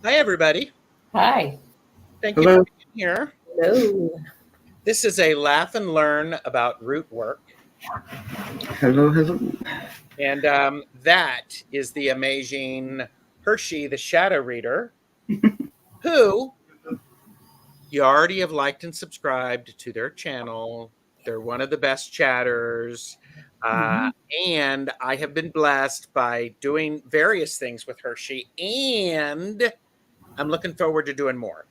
Hi, everybody. Hi. Thank you for Hello. being here. Hello. This is a laugh and learn about root work. Hello, hello. And that is the amazing Hershe, the shadow reader, who you already have liked and subscribed to their channel. They're one of the best chatters. Uh, Mhm. and I have been blessed by doing various things with Hershe. And I'm looking forward to doing more.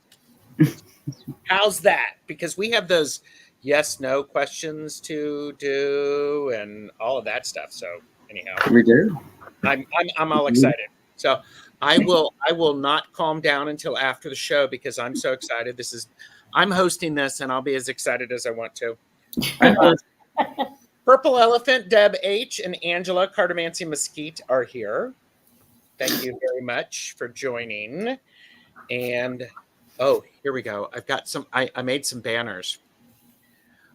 How's that? Because we have those yes, no questions to do and all of that stuff. So anyhow, We do. I'm all excited. So I will not calm down until after the show because I'm so excited. I'm hosting this and I'll be as excited as I want to. Purple Elephant, Deb H, and Angela Cardamancy Mesquite are here. Thank you very much for joining. And oh, here we go. I made some banners.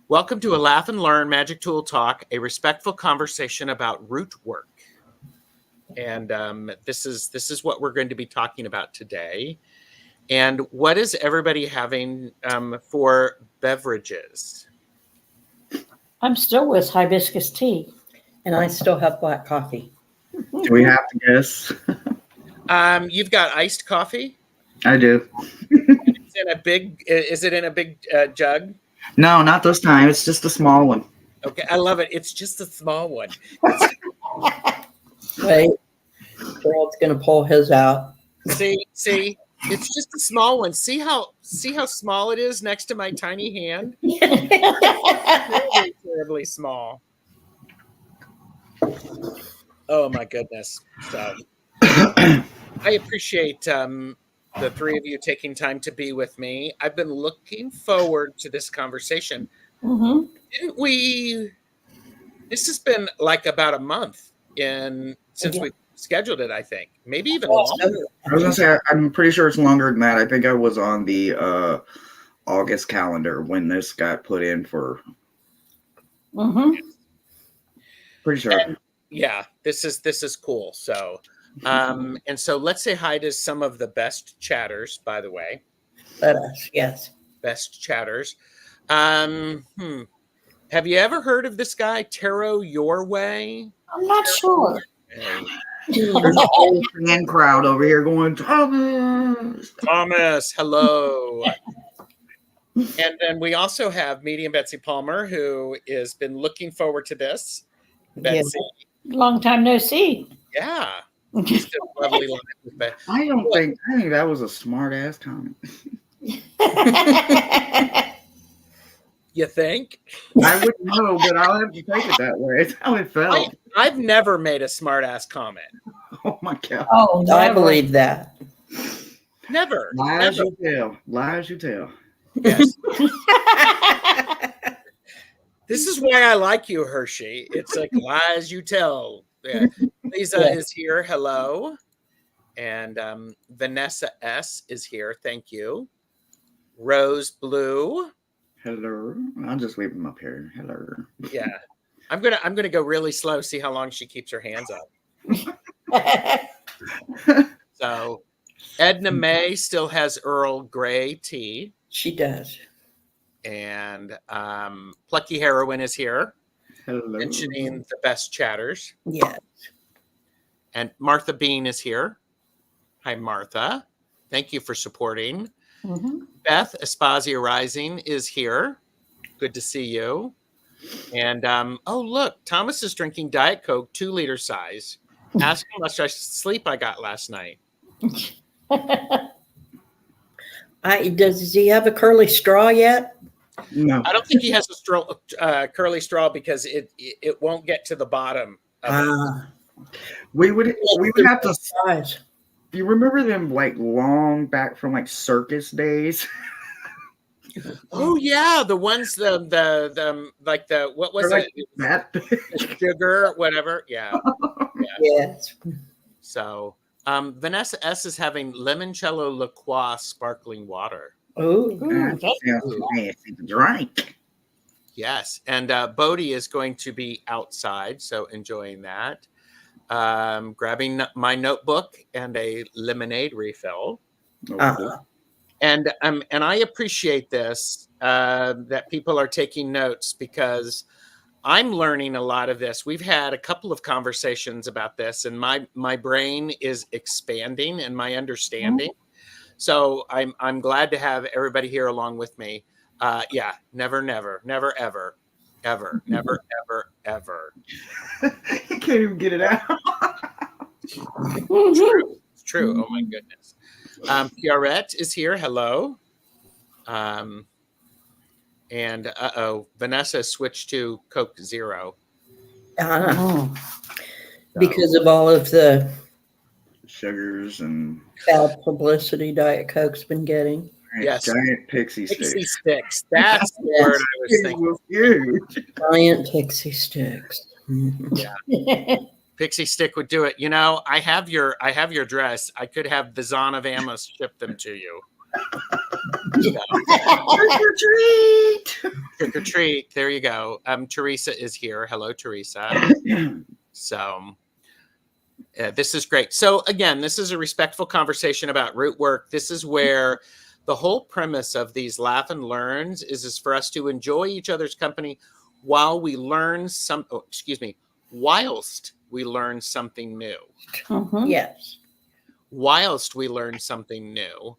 Welcome to a Laugh and Learn Magic Tool Talk, a respectful conversation about root work. And this is what we're going to be talking about today. And what is everybody having for beverages? I'm still with hibiscus tea, and I still have black coffee. Do we have to guess? You've got iced coffee. I do. It's in a big. Is it in a big jug? No, not this time. It's just a small one. Okay, I love it. It's just a small one. Wait, Gerald's going to pull his out. See, it's just a small one. See how small it is next to my tiny hand? Terribly, terribly small. Oh my goodness! So I appreciate the three of you taking time to be with me. I've been looking forward to this conversation. Mm-hmm. Didn't we? This has been like about a month since we scheduled it. I think maybe even longer. I was gonna say I'm pretty sure it's longer than that. I think I was on the August calendar when this got put in for. Mm-hmm. Pretty sure. And, yeah, this is cool. So, and so let's say hi to some of the best chatters. By the way, Let us, yes. best chatters. Have you ever heard of this guy, Tarot Your Way? I'm not sure. There's a whole fan crowd over here going, Thomas, hello. And then we also have Medium Betsy Palmer, who has been looking forward to this. Betsy. Long time no see. Yeah. Just a lovely life. I think that was a smart ass comment. You think? I wouldn't know, but I'll have to take it that way. It's how it felt. I've never made a smart ass comment. Oh my god. Oh, I believe that. Never. Lies you tell. Lies you tell. Yes. This is why I like you, Hershe. It's like lies you tell. Yeah. Lisa is here. Hello. And Vanessa S is here. Thank you. Rose Blue. Hello. I'll just leave them up here. Hello. Yeah. I'm gonna go really slow, see how long she keeps her hands up. So Edna May still has Earl Grey tea. She does. And Plucky Heroine is here. Hello. Mentioning the best chatters. Yes. And Martha Bean is here. Hi, Martha. Thank you for supporting. Mm-hmm. Beth Espasia Rising is here. Good to see you. And oh, look, Thomas is drinking Diet Coke, 2-liter size. Ask how much sleep I got last night. Does he have a curly straw yet? No. I don't think he has a curly straw because it won't get to the bottom. We would have to. Size. You remember them like long back from like circus days? Oh yeah, the ones the like the what was like it? That The sugar, whatever. Yeah. Yes. So Vanessa S is having limoncello LaCroix sparkling water. Oh, sounds fancy to drink. Yes, and Bodie is going to be outside, so enjoying that. Grabbing my notebook and a lemonade refill. Oh, And I appreciate this that people are taking notes, because I'm learning a lot of this. We've had a couple of conversations about this, and my brain is expanding and my understanding. So I'm glad to have everybody here along with me. Yeah, never, never, never, ever, ever, never, ever, ever. you can't even get it out. True. It's true. Oh my goodness. Pierrette is here. Hello. And Vanessa switched to Coke Zero. Because of all of the Sugars and bad publicity Diet Coke's been getting. Yes. giant pixie Pixie sticks. sticks. That's the Yes. word I was It thinking. was huge. Giant pixie sticks. Yeah. Pixie stick would do it. You know, I have your address. I could have the Zon of Amos ship them to you. Trick or treat. Trick or treat. There you go. Teresa is here. Hello, Teresa. So this is great. So again, this is a respectful conversation about root work. This is where the whole premise of these laugh and learns is for us to enjoy each other's company while we learn whilst we learn something new. Yes. Whilst we learn something new.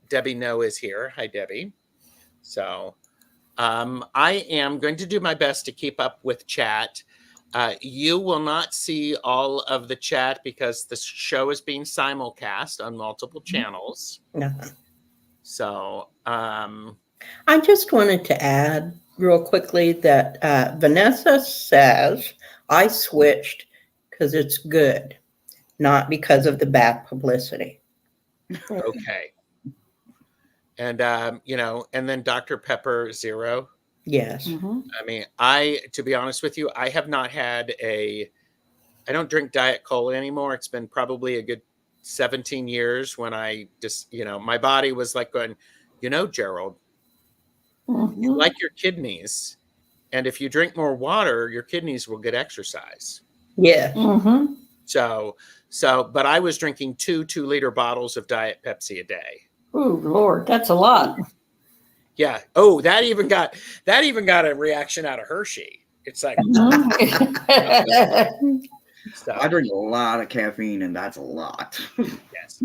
Debbie No is here. Hi, Debbie. So I am going to do my best to keep up with chat. You will not see all of the chat because the show is being simulcast on multiple channels. So I just wanted to add real quickly that Vanessa says I switched because it's good, not because of the bad publicity. Okay. And and then Dr. Pepper Zero. Yes. I mean, to be honest with you, I have not had I don't drink Diet Cola anymore. It's been probably a good 17 years when I just, my body was like going, Gerald, you like your kidneys. And if you drink more water, your kidneys will get exercise. Yeah. But I was drinking 2-liter bottles of Diet Pepsi a day. Oh, Lord, that's a lot. Yeah. Oh, that even got a reaction out of Hershe. It's like, I drink a lot of caffeine, and that's a lot. Yes.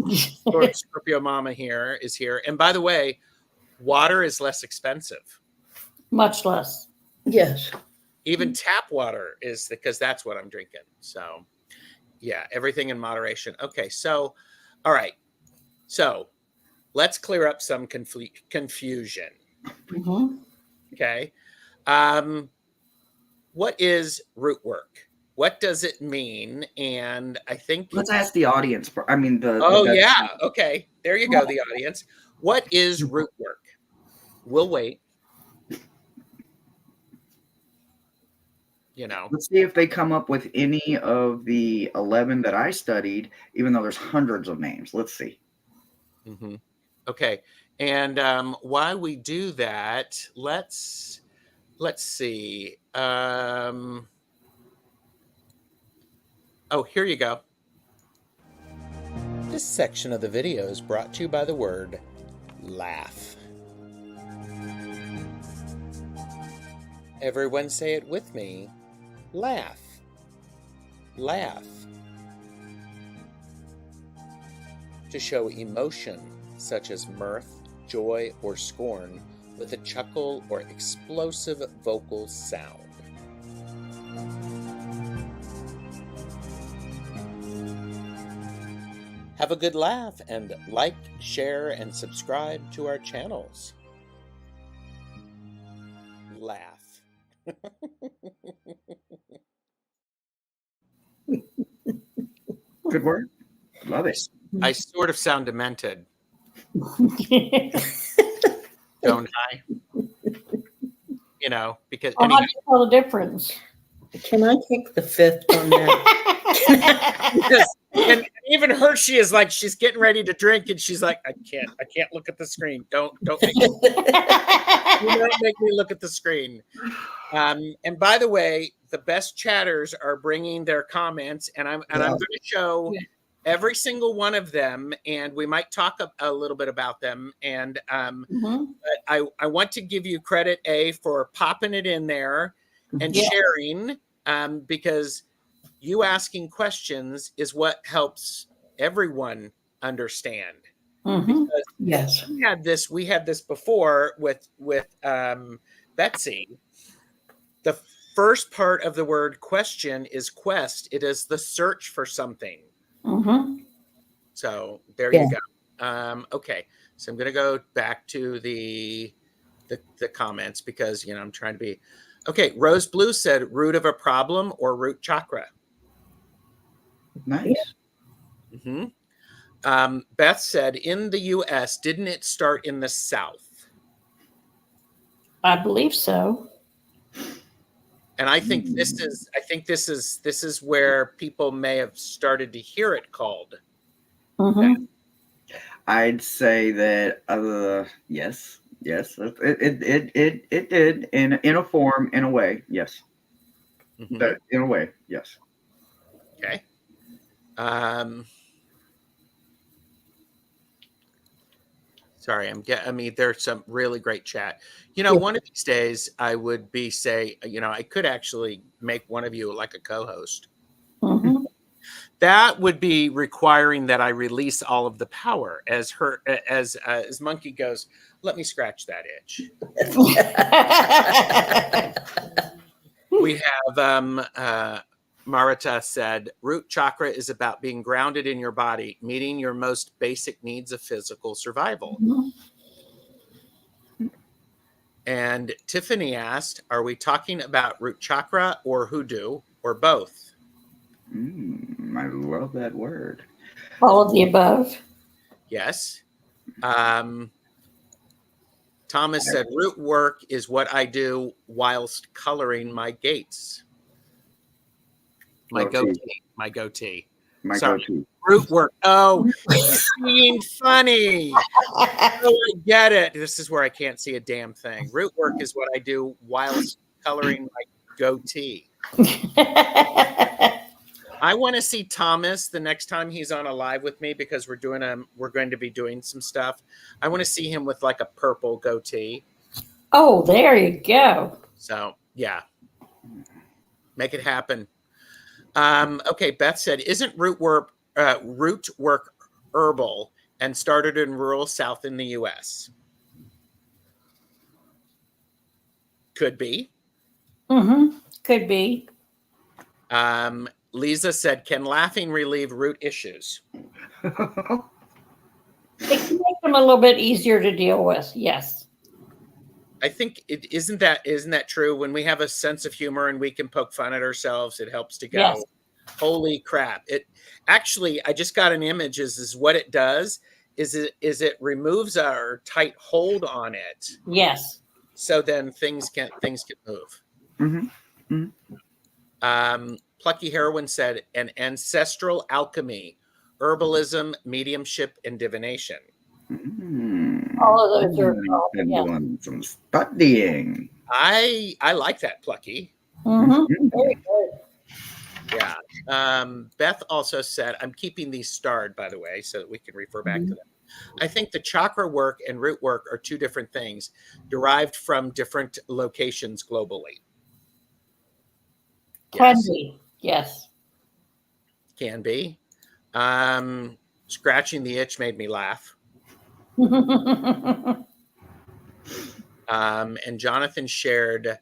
Scorpio Mama here is here. And by the way, water is less expensive. Much less. Yes. Even tap water is, because that's what I'm drinking. So yeah, everything in moderation. Okay. So, all right. So let's clear up some confusion. Okay. What is root work? What does it mean? And I think let's ask the audience. I mean, yeah. Okay. There you go. The audience. What is root work? We'll wait. Let's see if they come up with any of the 11 that I studied, even though there's hundreds of names. Let's see. Okay. And while we do that, let's see. Here you go. This section of the video is brought to you by the word laugh. Everyone say it with me. Laugh. Laugh. To show emotion, such as mirth, joy, or scorn, with a chuckle or explosive vocal sound. Have a good laugh and like, share, and subscribe to our channels. Laugh. Good word. Love it. I sort of sound demented. Don't I? Because how do you tell the difference? Can I take the fifth on that? And even Hershe is like, she's getting ready to drink, and she's like, I can't look at the screen. Don't make me, don't make me look at the screen. And by the way, the best chatters are bringing their comments, and I'm going to show every single one of them, and we might talk a little bit about them. And but I want to give you credit, A, for popping it in there and sharing, because you asking questions is what helps everyone understand. Because Yes. we had this before with Betsy. The first part of the word question is quest. It is the search for something. So there you go. Okay, so I'm going to go back to the comments because I'm trying to be okay. Rose Blue said root of a problem or root chakra. Nice. Beth said in the U.S. didn't it start in the South? I believe so. And I think this is where people may have started to hear it called. I'd say that yes, it did in a form, in a way, yes. In a way, yes. Okay. Sorry, there's some really great chat. One of these days I would I could actually make one of you like a co-host. That would be requiring that I release all of the power as Monkey goes, let me scratch that itch. We have Marita said, root chakra is about being grounded in your body, meeting your most basic needs of physical survival. And Tiffany asked, are we talking about root chakra or hoodoo or both? I love that word. All of the above. Yes. Thomas said, root work is what I do whilst coloring my gates. My goatee. Sorry. Root work. Oh, he's being funny. Oh, I get it. This is where I can't see a damn thing. Root work is what I do whilst coloring my goatee. I want to see Thomas the next time he's on a live with me because we're going to be doing some stuff. I want to see him with like a purple goatee. Oh, there you go. So yeah, make it happen. Okay, Beth said, isn't root work herbal and started in rural South in the U.S.? Could be. Could be. Lisa said, can laughing relieve root issues? It can make them a little bit easier to deal with. Yes. I think isn't that true? When we have a sense of humor and we can poke fun at ourselves, it helps to go, yes. Holy crap. It actually, I just got an image is what it does is it removes our tight hold on it. Yes. So then things can move. Plucky Heroine said, an ancestral alchemy, herbalism, mediumship, and divination. All of those are doing some studying. I like that, Plucky. Very good. Yeah. Beth also said, I'm keeping these starred, by the way, so that we can refer back to them. I think the chakra work and root work are two different things, derived from different locations globally. Can be, yes. Can be. Scratching the itch made me laugh. And Jonathan shared,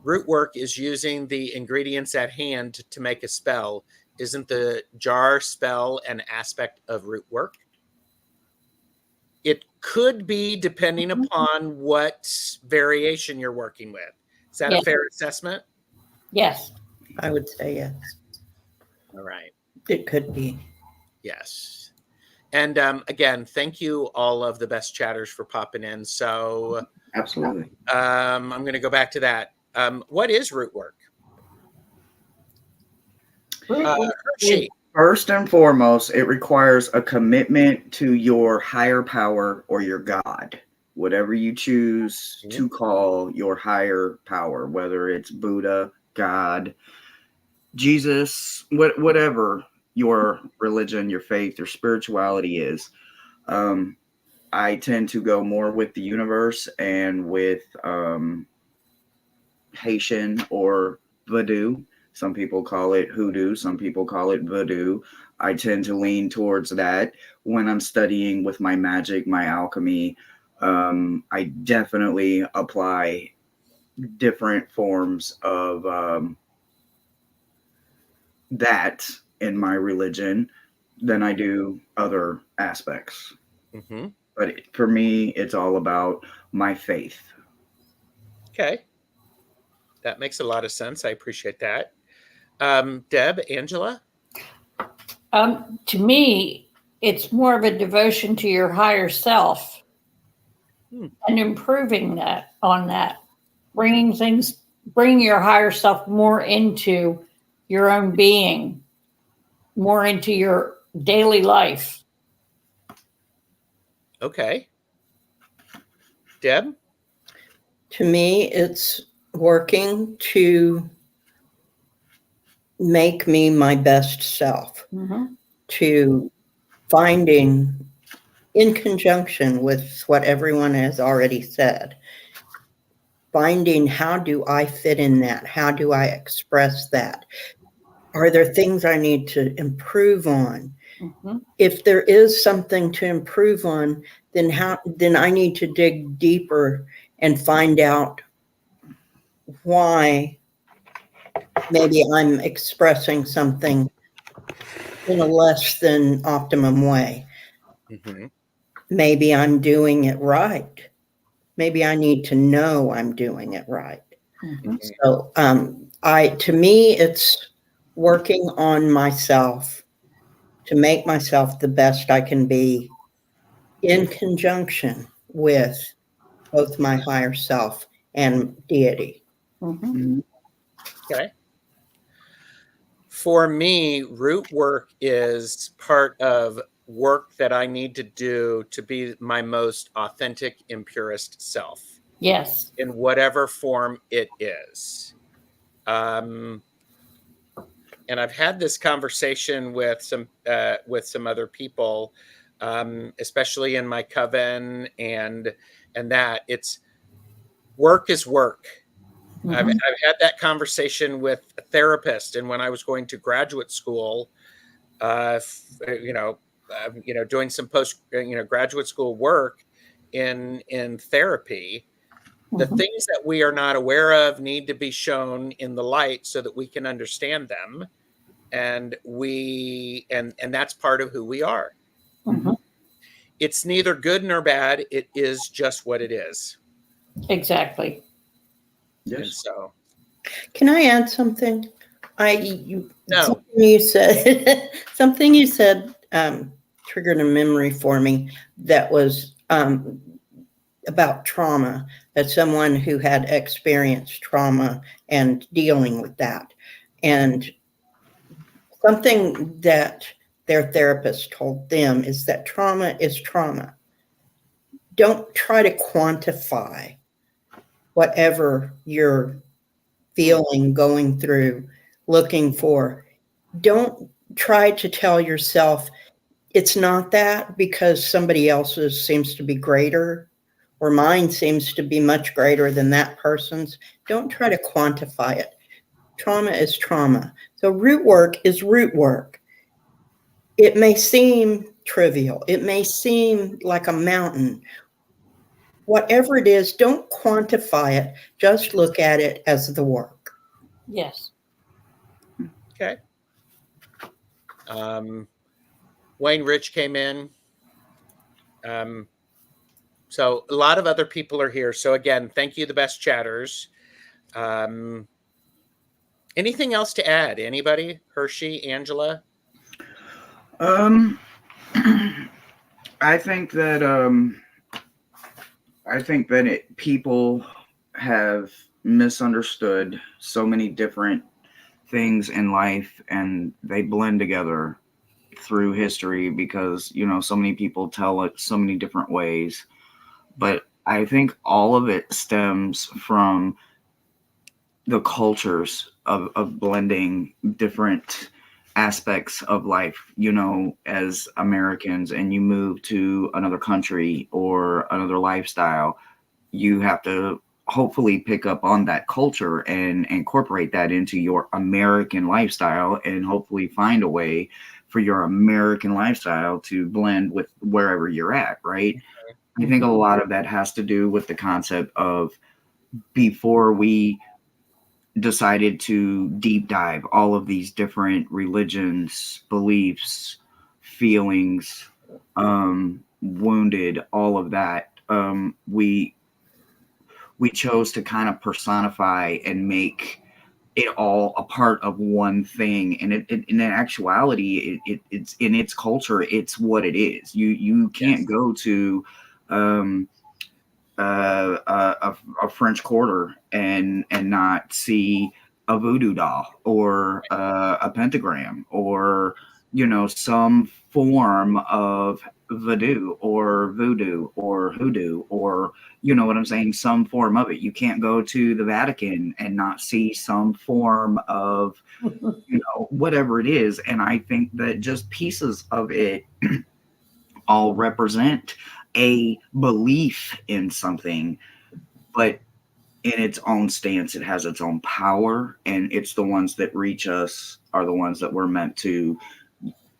root work is using the ingredients at hand to make a spell. Isn't the jar spell an aspect of root work? It could be, depending upon what variation you're working with. Is that a fair assessment? Yes. I would say yes. All right. It could be. Yes. And again, thank you all of the best chatters for popping in. So absolutely. I'm going to go back to that. What is root work? Hershe. First and foremost, it requires a commitment to your higher power or your God, whatever you choose to call your higher power, whether it's Buddha, God, Jesus, whatever. your religion, your faith, your spirituality is. I tend to go more with the universe and with Haitian or voodoo. Some people call it hoodoo, some people call it voodoo. I tend to lean towards that when I'm studying with my magic, my alchemy. I definitely apply different forms of that in my religion than I do other aspects. Mm-hmm. But for me, it's all about my faith. Okay. That makes a lot of sense. I appreciate that. Deb, Angela? To me, it's more of a devotion to your higher self Hmm. and improving that on that, bringing your higher self more into your own being, more into your daily life. Okay. Deb? To me, it's working to make me my best self, Mm-hmm. to finding, in conjunction with what everyone has already said, finding how do I fit in that? How do I express that? Are there things I need to improve on? Mm-hmm. If there is something to improve on, then I need to dig deeper and find out why maybe I'm expressing something in a less than optimum way. Mm-hmm. Maybe I'm doing it right. Maybe I need to know I'm doing it right. Mm-hmm. So, to me, it's working on myself to make myself the best I can be in conjunction with both my higher self and deity. Mm-hmm. Okay. For me, root work is part of work that I need to do to be my most authentic and purest self Yes. in whatever form it is. And I've had this conversation with some other people, especially in my coven, and that it's work is work. I've Mm-hmm. had that conversation with a therapist, and when I was going to graduate school, uh, you know, doing some post, graduate school work in therapy, the Mm-hmm. things that we are not aware of need to be shown in the light so that we can understand them, and that's part of who we are. Mm-hmm. It's neither good nor bad. It is just what it is, Exactly. and Yes. so Can I add something? Something no. you said, something you said triggered a memory for me that was about trauma, as someone who had experienced trauma and dealing with that. And something that their therapist told them is that trauma is trauma. Don't try to quantify whatever you're feeling, going through, looking for. Don't try to tell yourself it's not that because somebody else's seems to be greater or mine seems to be much greater than that person's. Don't try to quantify it. Trauma is trauma. So root work is root work. It may seem trivial. It may seem like a mountain. Whatever it is, don't quantify it. Just look at it as the work. Yes. Okay. Wayne Rich came in. Um, so a lot of other people are here. So again, thank you, the best chatters. Um, Anything else to add? Anybody? Hershe, Angela? Um, I think that people have misunderstood so many different things in life, and they blend together through history because so many people tell it so many different ways. But I think all of it stems from the cultures of blending different aspects of life, as Americans, and you move to another country or another lifestyle, you have to hopefully pick up on that culture and incorporate that into your American lifestyle, and hopefully find a way for your American lifestyle to blend with wherever you're at, right? I think a lot of that has to do with the concept of, before we decided to deep dive all of these different religions, beliefs, feelings, wounded, all of that, we chose to kind of personify and make it all a part of one thing. And in actuality, it's in its culture, it's what it is. You can't Yes. go to a French Quarter and not see a voodoo doll or a pentagram, or some form of voodoo or hoodoo, or what I'm saying, some form of it. You can't go to the Vatican and not see some form of whatever it is. And I think that just pieces of it all represent a belief in something, but in its own stance, it has its own power, and it's the ones that reach us are the ones that we're meant to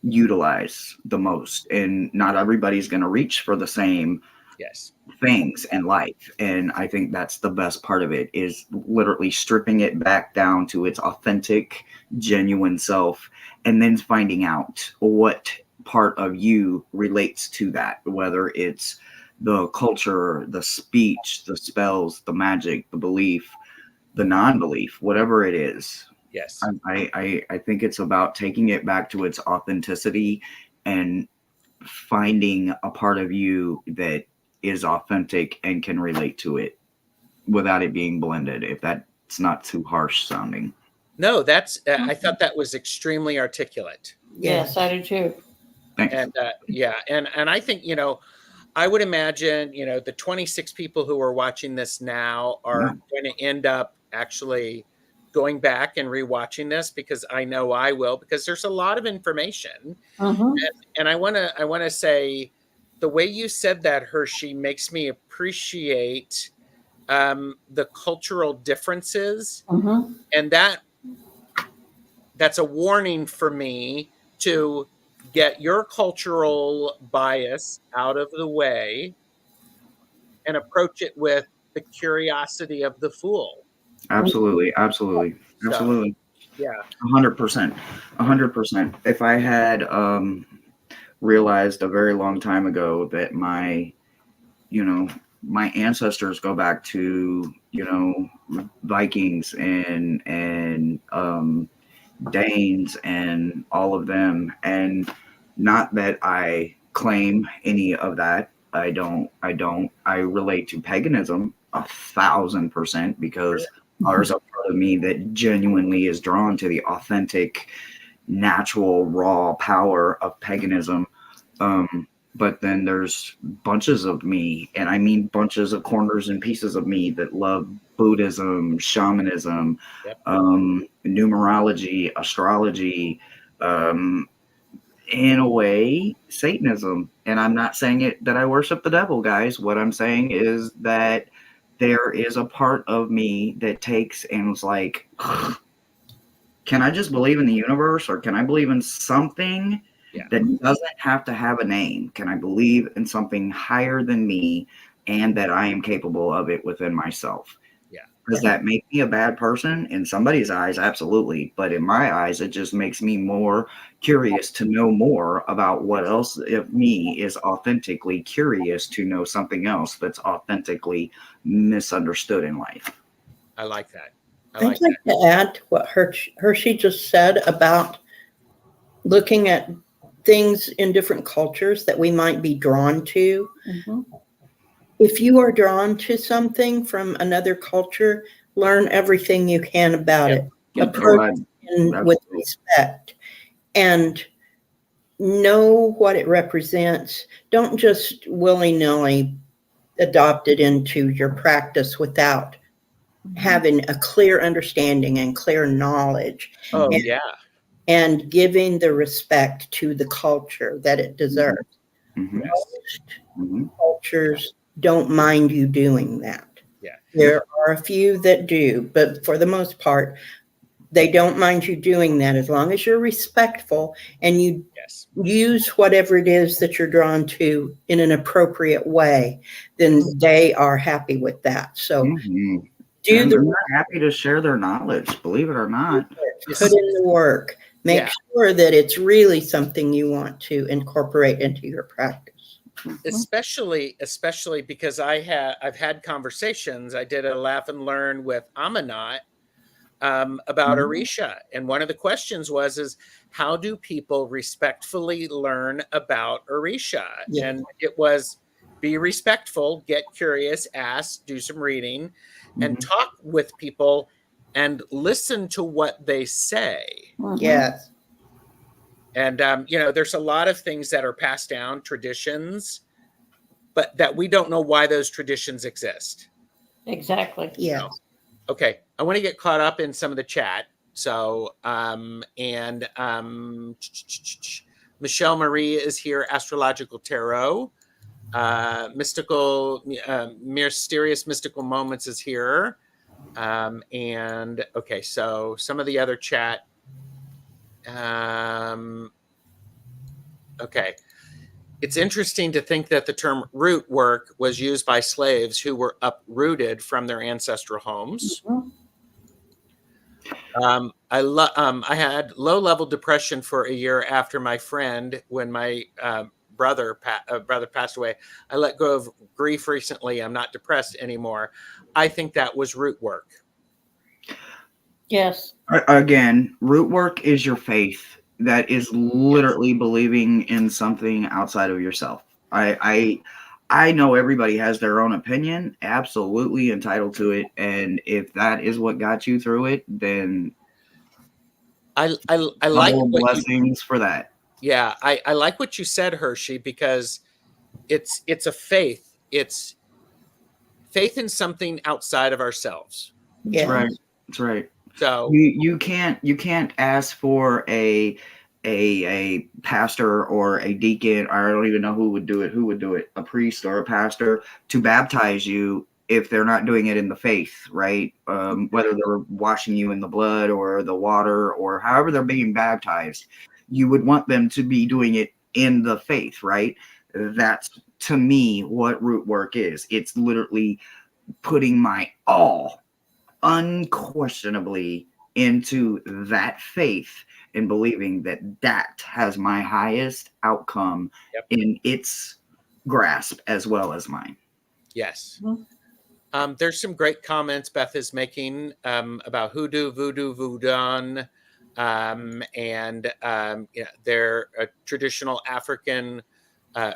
utilize the most. And not everybody's going to reach for the same Yes. things in life. And I think that's the best part of it, is literally stripping it back down to its authentic, genuine self, and then finding out what part of you relates to that, whether it's the culture, the speech, the spells, the magic, the belief, the non-belief, whatever it is. Yes. I think it's about taking it back to its authenticity and finding a part of you that is authentic and can relate to it without it being blended, if that's not too harsh sounding. No, that's, I thought that was extremely articulate. Yes, I do too. Thanks. And yeah, and I think, I would imagine, the 26 people who are watching this now are going to end up actually going back and rewatching this, because I know I will, because there's a lot of information. Mhm. And I want to say, the way you said that, Hershe, makes me appreciate the cultural differences, Mhm. and that's a warning for me to get your cultural bias out of the way and approach it with the curiosity of the fool. Absolutely. So, yeah. 100%. 100%. If I had realized a very long time ago that my ancestors go back to, Vikings and Danes and all of them, and not that I claim any of that. I don't. I relate to paganism 1,000%, because there's a part of me that genuinely is drawn to the authentic, natural, raw power of paganism. But then there's bunches of me, and I mean bunches of corners and pieces of me, that love Buddhism, shamanism, Yep. numerology, astrology, in a way, Satanism. And I'm not saying that I worship the devil, guys. What I'm saying is that there is a part of me that takes and was like, can I just believe in the universe, or can I believe in something that doesn't have to have a name? Can I believe in something higher than me, and that I am capable of it within myself? Yeah. Does that make me a bad person? In somebody's eyes, absolutely. But in my eyes, it just makes me more curious to know more about what else of me is authentically curious to know something else that's authentically misunderstood in life. I like that. I'd like to add to what Hershe just said about looking at things in different cultures that we might be drawn to. Mhm. If you are drawn to something from another culture, learn everything you can about it. Approach it with respect and know what it represents. Don't just willy-nilly adopt it into your practice without having a clear understanding and clear knowledge. Oh, And yeah. and giving the respect to the culture that it deserves. Mhm. Yes. Most Mhm. cultures don't mind you doing that. Yeah. There are a few that do, but for the most part, they don't mind you doing that as long as you're respectful and you Yes. use whatever it is that you're drawn to in an appropriate way, then they are happy with that. So Mhm. do And the they're happy to share their knowledge, believe it or not. put in the work. Make Yeah. sure that it's really something you want to incorporate into your practice. Especially because I've had conversations. I did a laugh and learn with Amanat about Mhm. Hershe, and one of the questions is how do people respectfully learn about Hershe? Yeah. And it was be respectful, get curious, ask, do some reading, and Mhm. talk with people and listen to what they say. Yes. And there's a lot of things that are passed down, traditions, but that we don't know why those traditions exist. Exactly. Yeah. Okay, I want to get caught up in some of the chat. So, Michelle Marie is here, Astrological Tarot. Mysterious Mystical Moments is here. And okay, so some of the other chat. Okay. It's interesting to think that the term root work was used by slaves who were uprooted from their ancestral homes. I had low-level depression for a year after my friend, when my brother passed away. I let go of grief recently. I'm not depressed anymore. I think that was root work. Yes. Again, root work is your faith. That is literally believing in something outside of yourself. I know everybody has their own opinion, absolutely entitled to it, and if that is what got you through it, then I like double what blessings for that. Yeah, I like what you said, Hershe, because it's a faith. It's faith in something outside of ourselves. That's Yeah. right. That's right. So You can't ask for a pastor or a deacon, or I don't even know who would do it, a priest or a pastor, to baptize you if they're not doing it in the faith, right? Whether they're washing you in the blood or the water or however they're being baptized, you would want them to be doing it in the faith, right? That's, to me, what root work is. It's literally putting my all unquestionably into that faith and believing that that has my highest outcome Yep. in its grasp as well as mine. yes. There's some great comments Beth is making about hoodoo, voodoo, voodoo, and they're traditional African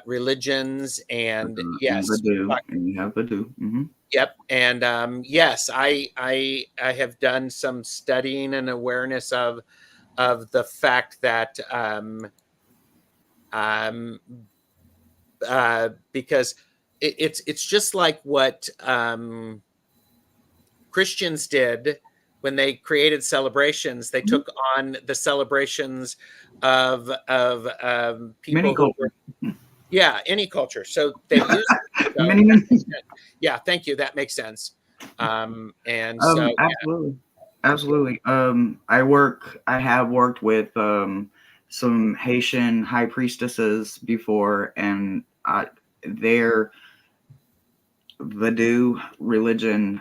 religions. And yes, Voodoo, and you have voodoo. Mm-hmm. yep. And yes, I have done some studying and awareness of the fact that because it's just like what Christians did when they created celebrations. They took on the celebrations of people Many who were, cultures. any culture. So they used it. So Many. yeah, thank you. That makes sense. And so Absolutely. Absolutely. I have worked with some Haitian high priestesses before, and their voodoo religion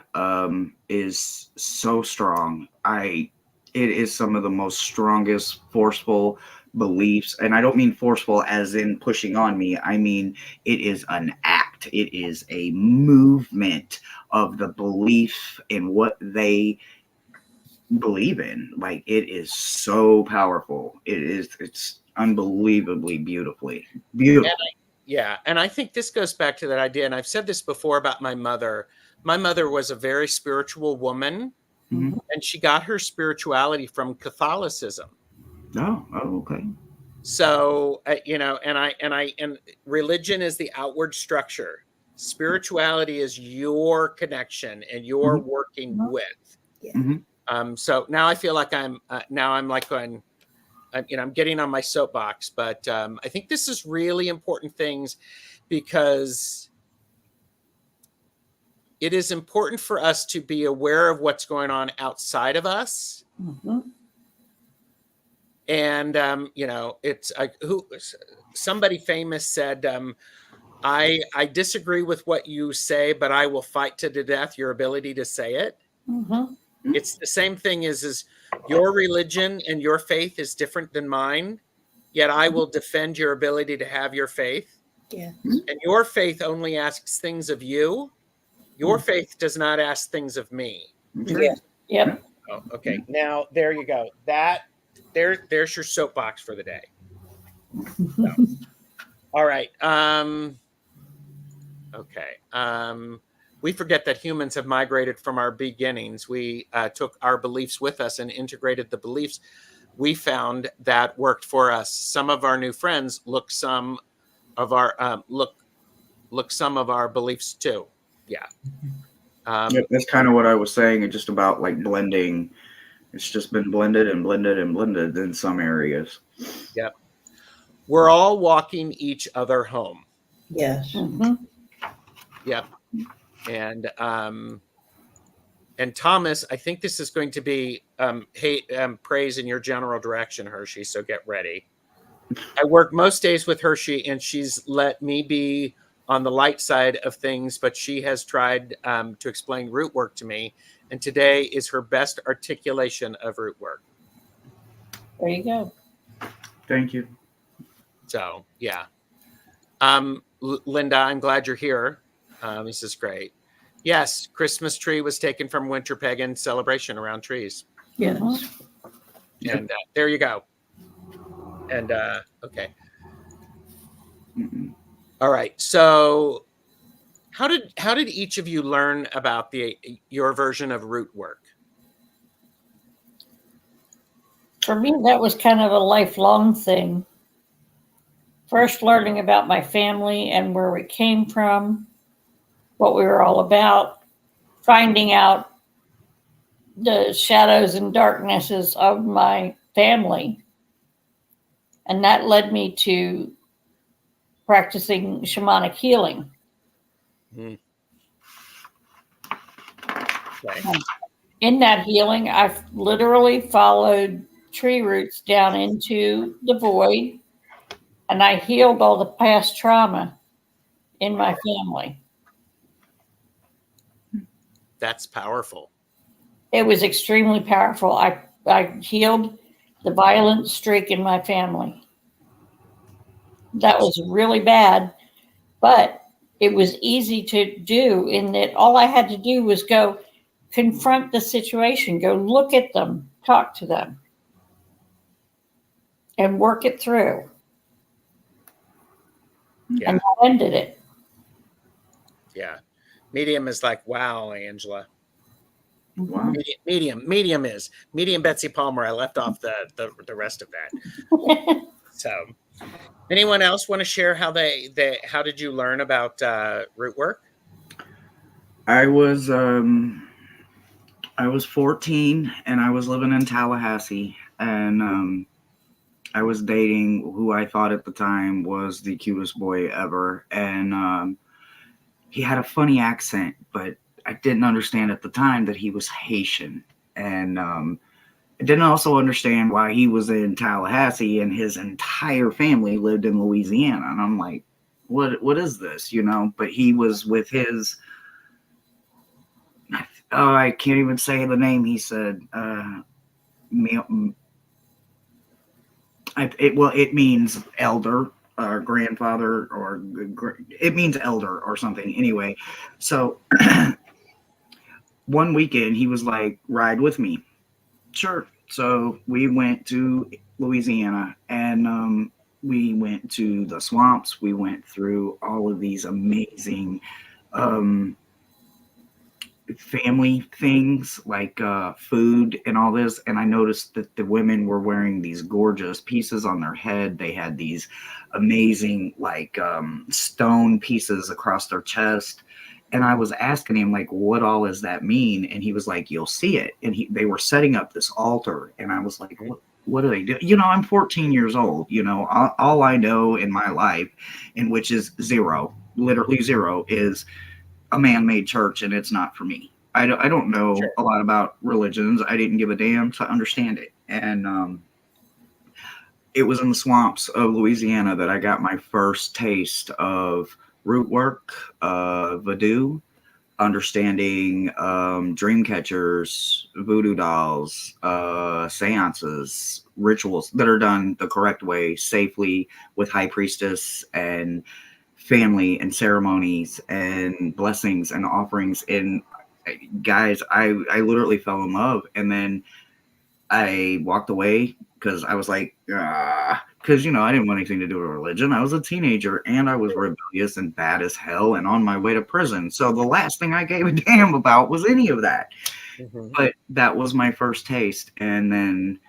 is so strong. It is some of the most strongest, forceful beliefs, and I don't mean forceful as in pushing on me. I mean it is an act. It is a movement of the belief in what they believe in. Like, it is so powerful. It's unbelievably beautiful. and I think this goes back to that idea. And I've said this before about my mother. My mother was a very spiritual woman, Mhm. and she got her spirituality from Catholicism. Oh, okay. So and religion is the outward structure. Spirituality is your connection and your working with. Yeah. Mhm. So now I feel like I'm like going, I'm getting on my soapbox, but I think this is really important things because it is important for us to be aware of what's going on outside of us. Mm-hmm. And it's somebody famous said, I disagree with what you say, but I will fight to the death your ability to say it. Mm-hmm. It's the same thing as your religion and your faith is different than mine, yet I will defend your ability to have your faith. Yeah. And your faith only asks things of you. Your faith does not ask things of me. Yeah. Yep. Oh, okay. Now there you go. There's your soapbox for the day. So, all right. Okay. We forget that humans have migrated from our beginnings. We took our beliefs with us and integrated the beliefs we found that worked for us. Some of our new friends look some of our some of our beliefs too. Yeah. That's kind of what I was saying. It's just about like blending. It's just been blended and blended and blended in some areas. Yep. We're all walking each other home. Yes. Mm-hmm. Yep. And Thomas, I think this is going to be praise in your general direction, Hershe. So get ready. I work most days with Hershe, and she's let me be on the light side of things, but she has tried to explain root work to me. And today is her best articulation of root work. There you go. Thank you. So, yeah. Linda, I'm glad you're here. This is great. Yes, Christmas tree was taken from winter pagan celebration around trees. Yes. And there you go. And okay. Mm-mm. All right. So how did each of you learn about your version of root work? For me, that was kind of a lifelong thing. First, learning about my family and where we came from, what we were all about, finding out the shadows and darknesses of my family. And that led me to practicing shamanic healing. Mm. Okay. In that healing, I've literally followed tree roots down into the void, and I healed all the past trauma in my family. That's powerful. It was extremely powerful. I healed the violent streak in my family. That was really bad, but it was easy to do in that all I had to do was go confront the situation, go look at them, talk to them, and work it through. Yeah. And that ended it. Yeah. Medium is like, wow, Angela. Wow. Medium Betsy Palmer. I left off the rest of that. So anyone else want to share how how did you learn about root work? I was 14 and I was living in Tallahassee, and I was dating who I thought at the time was the cutest boy ever, and he had a funny accent, but I didn't understand at the time that he was Haitian, and I didn't also understand why he was in Tallahassee and his entire family lived in Louisiana, and I'm like, what is this, But he was with his, I can't even say the name. He said, it means elder, grandfather, or it means elder or something. Anyway, so one weekend he was like, ride with me. Sure. So we went to Louisiana, and we went to the swamps. We went through all of these amazing family things like food and all this, and I noticed that the women were wearing these gorgeous pieces on their head. They had these amazing like stone pieces across their chest, and I was asking him like, what all does that mean? And he was like, you'll see it. And they were setting up this altar, and I was like, what do they do? You know, I'm 14 years old. You know, all I know in my life, and which is zero, literally zero, is a man-made church, and it's not for me. I don't know Sure. a lot about religions. I didn't give a damn to understand it. And it was in the swamps of Louisiana that I got my first taste of root work, voodoo, understanding dream catchers, voodoo dolls, seances, rituals that are done the correct way, safely, with high priestess and family and ceremonies and blessings and offerings. And guys, I literally fell in love. And then I walked away because I was like, because, you know, I didn't want anything to do with religion. I was a teenager and I was rebellious and bad as hell and on my way to prison. So the last thing I gave a damn about was any of that. Mhm. But that was my first taste. And then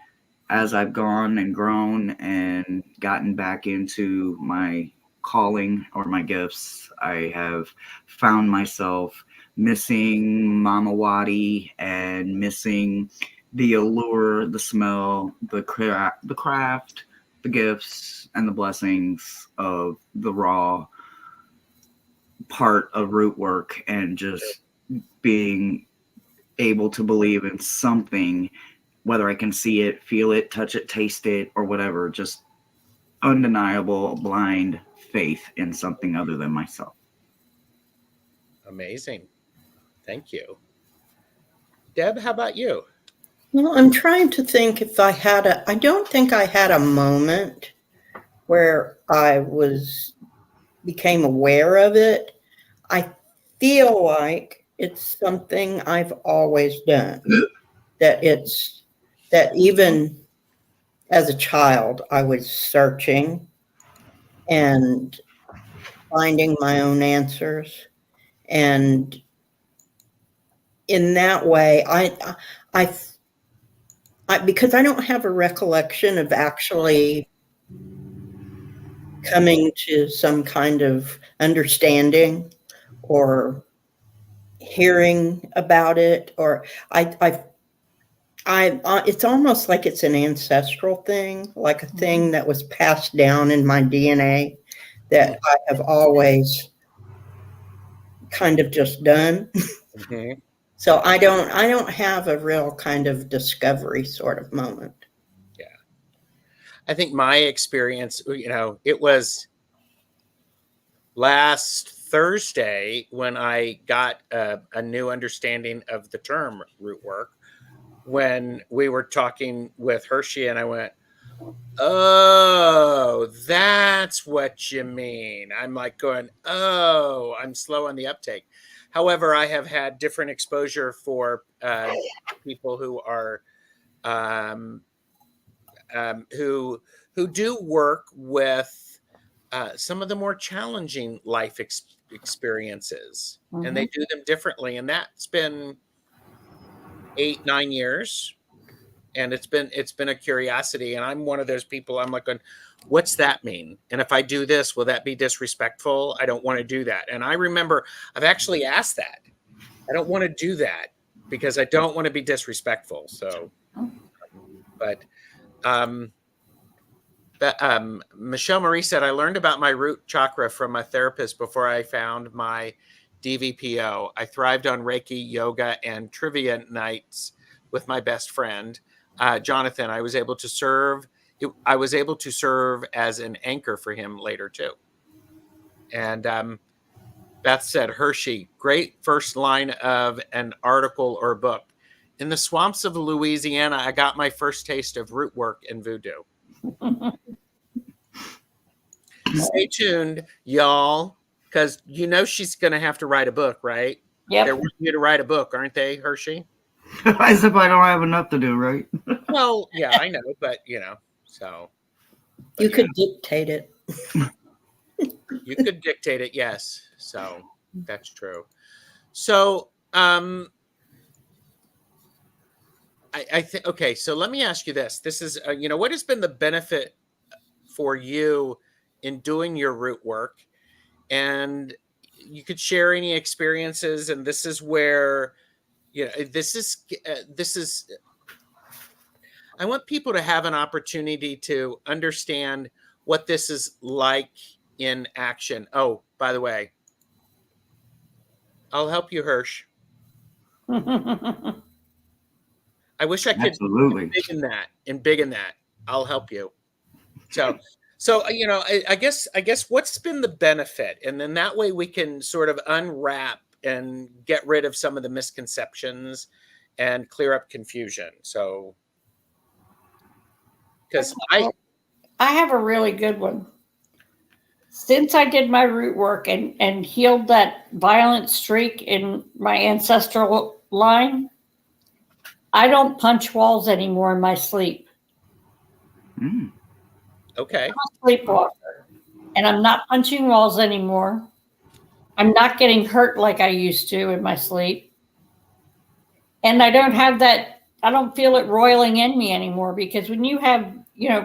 as I've gone and grown and gotten back into my calling or my gifts, I have found myself missing Mama Wadi and missing the allure, the smell, the craft, the gifts, and the blessings of the raw part of root work, and just being able to believe in something, whether I can see it, feel it, touch it, taste it, or whatever, just undeniable blind faith in something other than myself. Amazing. Thank you. Deb, how about you? Well, I'm trying to think if I don't think I had a moment where became aware of it. I feel like it's something I've always done. That even as a child, I was searching and finding my own answers. And in that way, because I don't have a recollection of actually coming to some kind of understanding or hearing about it, or it's almost like it's an ancestral thing, like a thing that was passed down in my DNA that I have always kind of just done. Mhm. So I don't have a real kind of discovery sort of moment. I think my experience, you know, it was last Thursday when I got a new understanding of the term root work. When we were talking with Hershe, and I went, "Oh, that's what you mean." I'm like going, "Oh, I'm slow on the uptake." However, I have had different exposure for people who are um, who do work with some of the more challenging life experiences, and they do them differently. And that's been 8, 9 years, and it's been a curiosity. And I'm one of those people. I'm like, going, what's that mean? And if I do this, will that be disrespectful? I don't want to do that. And I remember I've actually asked that. I don't want to do that because I don't want to be disrespectful. So, but um, Michelle Marie said, I learned about my root chakra from my therapist before I found my DVPO. I thrived on Reiki, yoga, and trivia nights with my best friend, Jonathan. I was able to serve. I was able to serve as an anchor for him later too. And Beth said, Hershe, great first line of an article or book. In the swamps of Louisiana, I got my first taste of root work and voodoo. Stay tuned, y'all, because you know she's going to have to write a book, right? Yep. They're wanting you to write a book, aren't they, Hershe? As if I don't have enough to do, right? Well, yeah, I know, but you know, so. But You yeah, could dictate it. you could dictate it, yes. So that's true. So I think, okay, so let me ask you this. This is, what has been the benefit for you in doing your root work? And you could share any experiences. And this is where, this is I want people to have an opportunity to understand what this is like in action. Oh, by the way, I'll help you, Hershe. I wish I could Absolutely. big in that. I'll help you. So, I guess what's been the benefit, and then that way we can sort of unwrap and get rid of some of the misconceptions and clear up confusion. So, because I have a really good one. Since I did my root work and healed that violent streak in my ancestral line, I don't punch walls anymore in my sleep. Okay. I'm a sleepwalker, and I'm not punching walls anymore. I'm not getting hurt like I used to in my sleep. And I don't have that, I don't feel it roiling in me anymore, because when you have,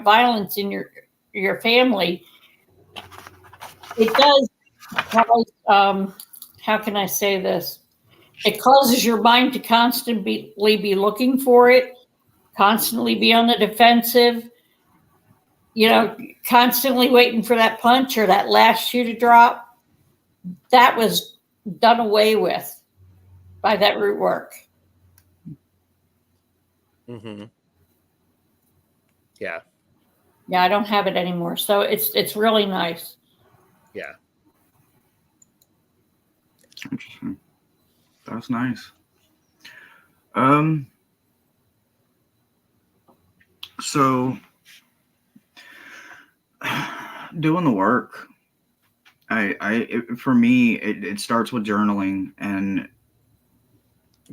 violence in your family, it does cause, how can I say this? It causes your mind to constantly be looking for it, constantly be on the defensive, constantly waiting for that punch or that last shoe to drop. That was done away with by that root work. Mm-hmm. Yeah. Yeah, I don't have it anymore. So it's really nice. Yeah. Interesting. That's nice. So doing the work, for me, it starts with journaling and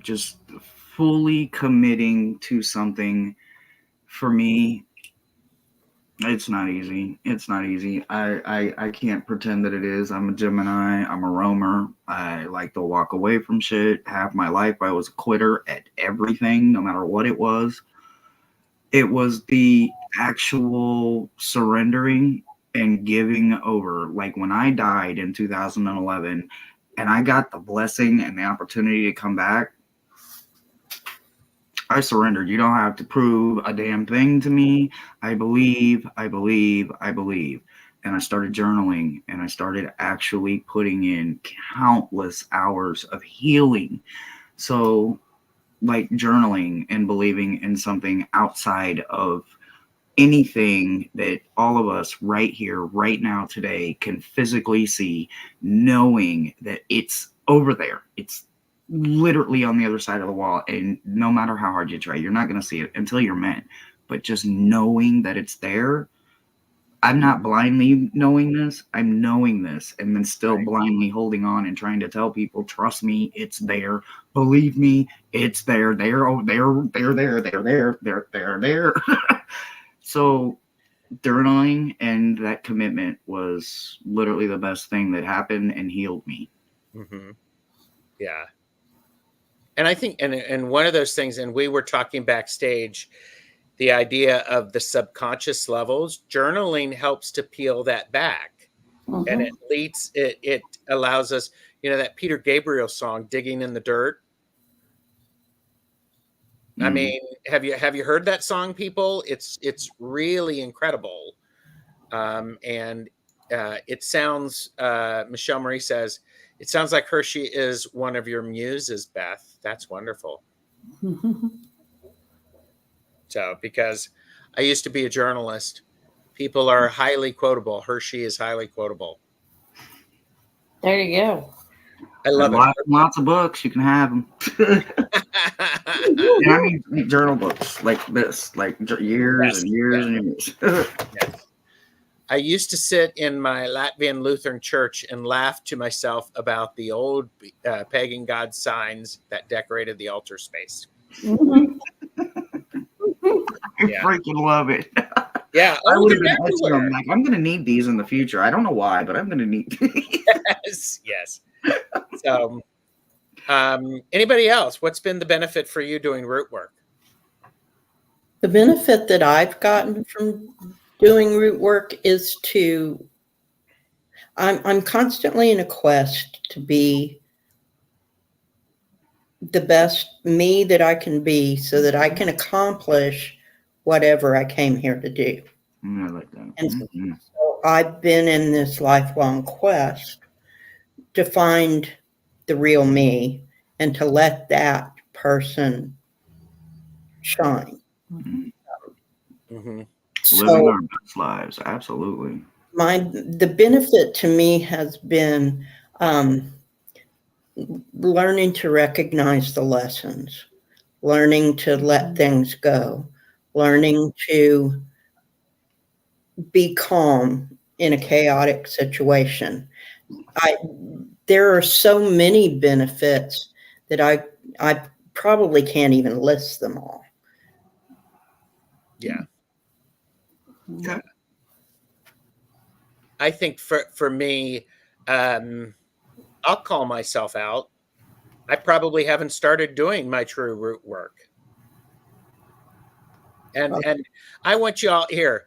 just fully committing to something. For me, it's not easy. It's not easy. I can't pretend that it is. I'm a Gemini. I'm a roamer. I like to walk away from shit. Half my life, I was a quitter at everything, no matter what it was. It was the actual surrendering and giving over. Like when I died in 2011 and I got the blessing and the opportunity to come back, I surrendered. You don't have to prove a damn thing to me. I believe. And I started journaling and I started actually putting in countless hours of healing. So, like journaling and believing in something outside of anything that all of us right here, right now, today can physically see, knowing that it's over there. It's literally on the other side of the wall, and no matter how hard you try, you're not going to see it until you're meant. But just knowing that it's there, I'm not blindly knowing this, I'm knowing this, and then still blindly holding on and trying to tell people, trust me, it's there, believe me, it's there, they're there. So journaling and that commitment was literally the best thing that happened and healed me. Mm-hmm. Yeah. And I think, and one of those things, and we were talking backstage, the idea of the subconscious levels, journaling helps to peel that back. Mm-hmm. And it allows us, that Peter Gabriel song, Digging in the Dirt. I mean, have you heard that song, people? It's really incredible. And it sounds, Michelle Marie says, it sounds like Hershe is one of your muses, Beth. That's wonderful. So, because I used to be a journalist, people are highly quotable. Hershe is highly quotable. There you go. I love it. Lots of books, you can have them. And I mean journal books like this, like years and years and years. Yes. I used to sit in my Latvian Lutheran church and laugh to myself about the old pagan god signs that decorated the altar space. Mm-hmm. I freaking love it. Yeah, I would have been asking them, like, I'm going to need these in the future. I don't know why, but I'm going to need these. Yes. So, anybody else? What's been the benefit for you doing root work? The benefit that I've gotten from doing root work is I'm constantly in a quest to be the best me that I can be so that I can accomplish whatever I came here to do. I like that. And Mhm. so I've been in this lifelong quest to find the real me and to let that person shine. Mhm. Mm-hmm. Living So our best lives, absolutely. the benefit to me has been learning to recognize the lessons, learning to let things go, learning to be calm in a chaotic situation. There are so many benefits that I probably can't even list them all. Yeah. Okay. I think for me, I'll call myself out. I probably haven't started doing my true root work. And I want you all here.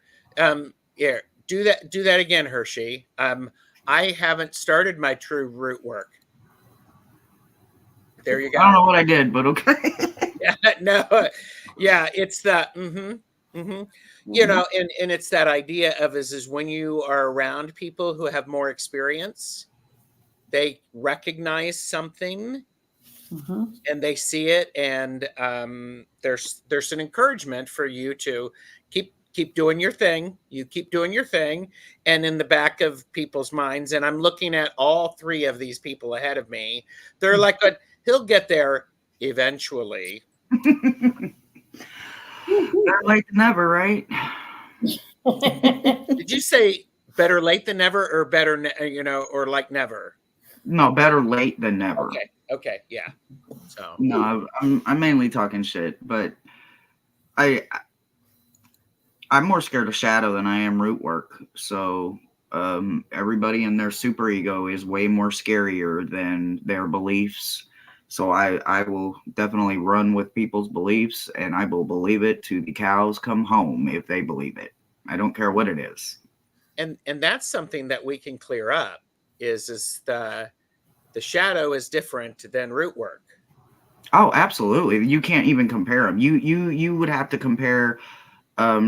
Here, do that again, Hershe. I haven't started my true root work. There you I don't go. know what I did, but okay. Yeah, no, yeah, it's the you know, and it's that idea of is when you are around people who have more experience, they recognize something and they see it, and there's an encouragement for you to keep doing your thing. You keep doing your thing, and in the back of people's minds, and I'm looking at all three of these people ahead of me, they're like, but he'll get there eventually. Better late than never, right? Did you say better late than never, or or like never? No, better late than never. Okay, yeah. So No, I'm mainly talking shit, but I I'm more scared of shadow than I am root work. So everybody in their super ego is way more scarier than their beliefs. So I will definitely run with people's beliefs, and I will believe it to the cows come home if they believe it. I don't care what it is. and that's something that we can clear up is the shadow is different than root work. Oh, absolutely. You can't even compare them. You would have to compare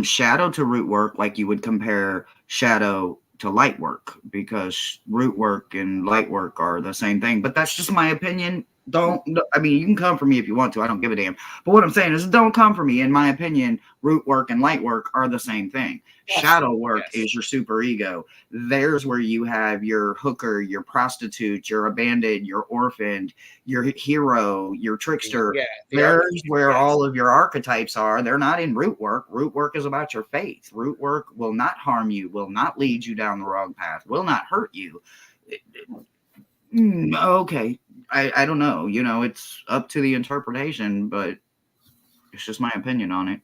shadow to root work like you would compare shadow to light work, because root work and light work are the same thing. But that's just my opinion. I mean, you can come for me if you want to. I don't give a damn. But what I'm saying is, don't come for me. In my opinion, root work and light work are the same thing. Yes. Shadow work Yes. is your super ego. There's where you have your hooker, your prostitute, your abandoned, your orphaned, your hero, your trickster. Yeah, There's where yes. all of your archetypes are. They're not in root work. Root work is about your faith. Root work will not harm you, will not lead you down the wrong path, will not hurt you. Okay. I don't know. You know, it's up to the interpretation, but it's just my opinion on it.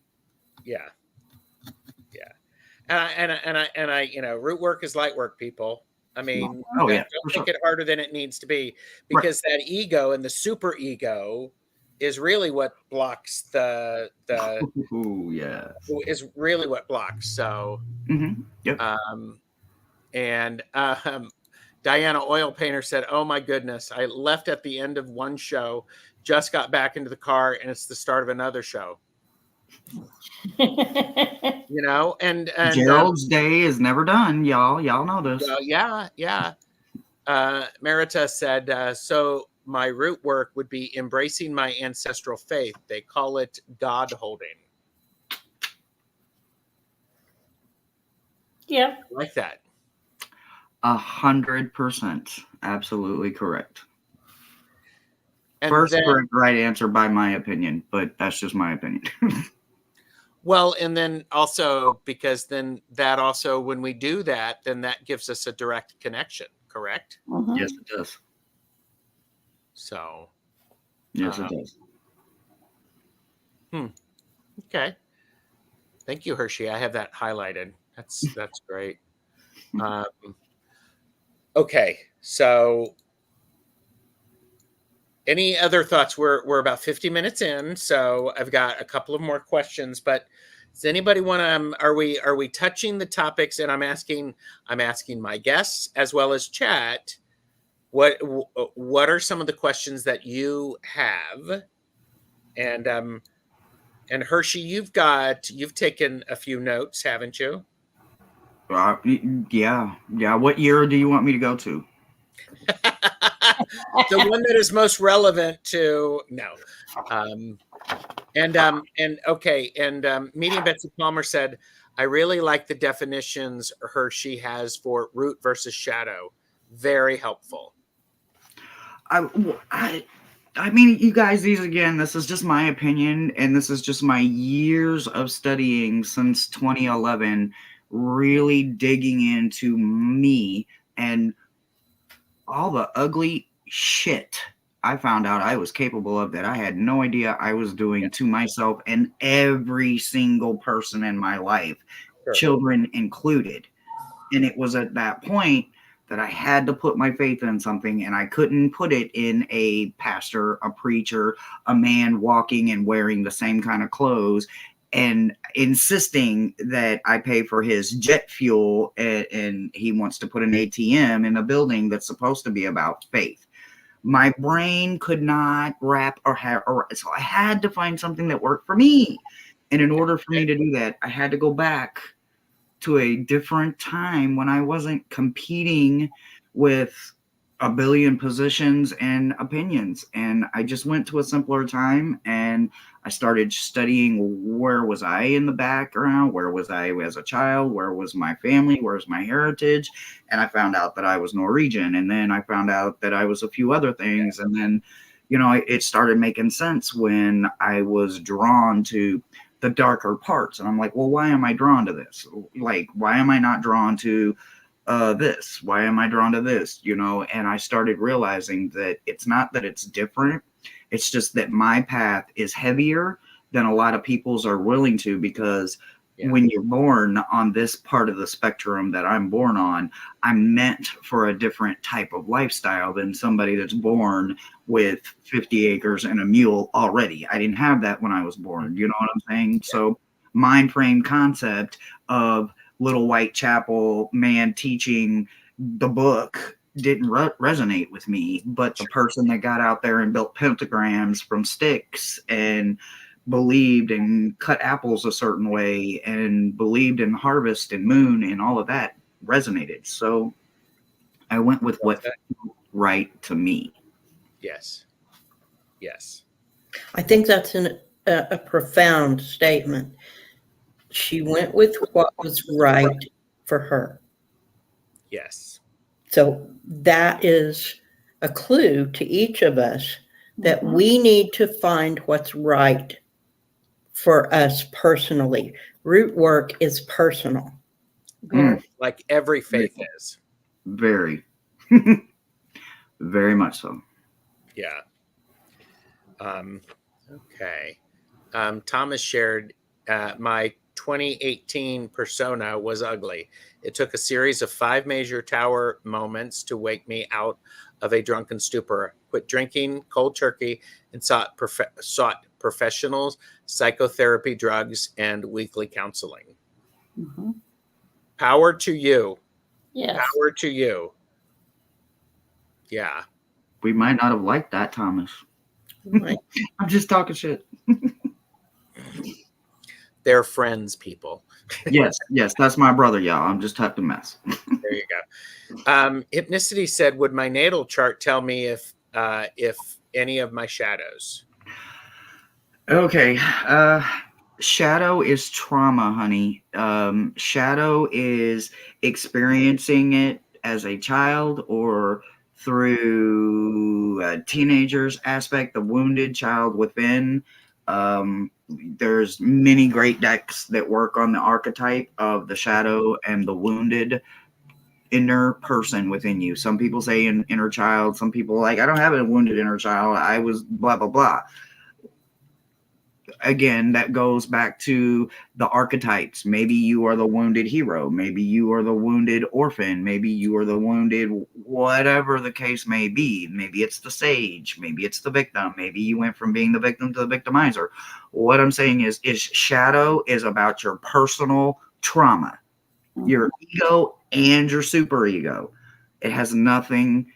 Yeah. And I root work is light work, people. I mean, Oh yeah, don't for make sure. it harder than it needs to be, Right. because that ego and the super ego is really what blocks the Ooh, yeah. is really what blocks. So Yep. and Diana Oil Painter said, "Oh my goodness, I left at the end of one show, just got back into the car, and it's the start of another show." And Gerald's day is never done, y'all. Y'all know this. yeah. Merita said, "So my root work would be embracing my ancestral faith. They call it God holding." Yeah. I like that. 100%. Absolutely correct. And First then, correct right answer by my opinion, but that's just my opinion. well, and then also, because then that also, when we do that, then that gives us a direct connection, correct? Yes, it does. So, Yes, it does. okay. Thank you, Hershe. I have that highlighted. That's great. Okay, so any other thoughts? We're about 50 minutes in, so I've got a couple of more questions. But does anybody want to? Are we touching the topics? And I'm asking my guests as well as chat. What are some of the questions that you have? And And Hershe, you've taken a few notes, haven't you? Yeah. What year do you want me to go to? The one that is most relevant to no. And okay, and Meeting Betsy Palmer said, I really like the definitions Hershey has for root versus shadow. Very helpful. I mean, you guys, this is just my opinion, and this is just my years of studying since 2011, really digging into me and all the ugly shit I found out I was capable of that I had no idea I was doing to myself and every single person in my life, Sure. children included. And it was at that point that I had to put my faith in something, and I couldn't put it in a pastor, a preacher, a man walking and wearing the same kind of clothes and insisting that I pay for his jet fuel, and he wants to put an ATM in a building that's supposed to be about faith. My brain could not wrap so I had to find something that worked for me. And in order for me to do that, I had to go back to a different time when I wasn't competing with a billion positions and opinions. And I just went to a simpler time, and I started studying where was I in the background, where was I as a child, where was my family, where's my heritage. And I found out that I was Norwegian, and then I found out that I was a few other things. And then, it started making sense when I was drawn to the darker parts. And I'm like, well, why am I drawn to this? Like, why am I not drawn to this? Why am I drawn to this? And I started realizing that it's not that it's different. It's just that my path is heavier than a lot of people's are willing to, because when you're born on this part of the spectrum that I'm born on, I'm meant for a different type of lifestyle than somebody that's born with 50 acres and a mule already. I didn't have that when I was born. You know what I'm saying? So mind frame concept of little white chapel man teaching the book didn't resonate with me, but the person that got out there and built pentagrams from sticks and believed and cut apples a certain way and believed in harvest and moon and all of that resonated. So I went with what felt right to me. Yes. I think that's a profound statement. She went with what was right for her. Yes. So that is a clue to each of us that we need to find what's right for us personally. Root work is personal. Like every faith is. Very, very much so. Yeah. Okay. Thomas shared, my 2018 persona was ugly. It took a series of 5 major tower moments to wake me out of a drunken stupor. Quit drinking cold turkey and sought professionals, psychotherapy, drugs, and weekly counseling. Power to you. Yes. Power to you. Yeah. We might not have liked that, Thomas. Right. I'm just talking shit. They're friends, people. Yes, that's my brother, y'all. I'm just talking mess. There you go. Hypnicity said, would my natal chart tell me if any of my shadows? Okay. Shadow is trauma, honey. Shadow is experiencing it as a child or through a teenager's aspect, the wounded child within. There's many great decks that work on the archetype of the shadow and the wounded inner person within you. Some people say an inner child. Some people like, I don't have a wounded inner child. I was blah, blah, blah. Again, that goes back to the archetypes. Maybe you are the wounded hero. Maybe you are the wounded orphan. Maybe you are the wounded, whatever the case may be. Maybe it's the sage. Maybe it's the victim. Maybe you went from being the victim to the victimizer. What I'm saying is shadow is about your personal trauma, your ego and your superego. It has nothing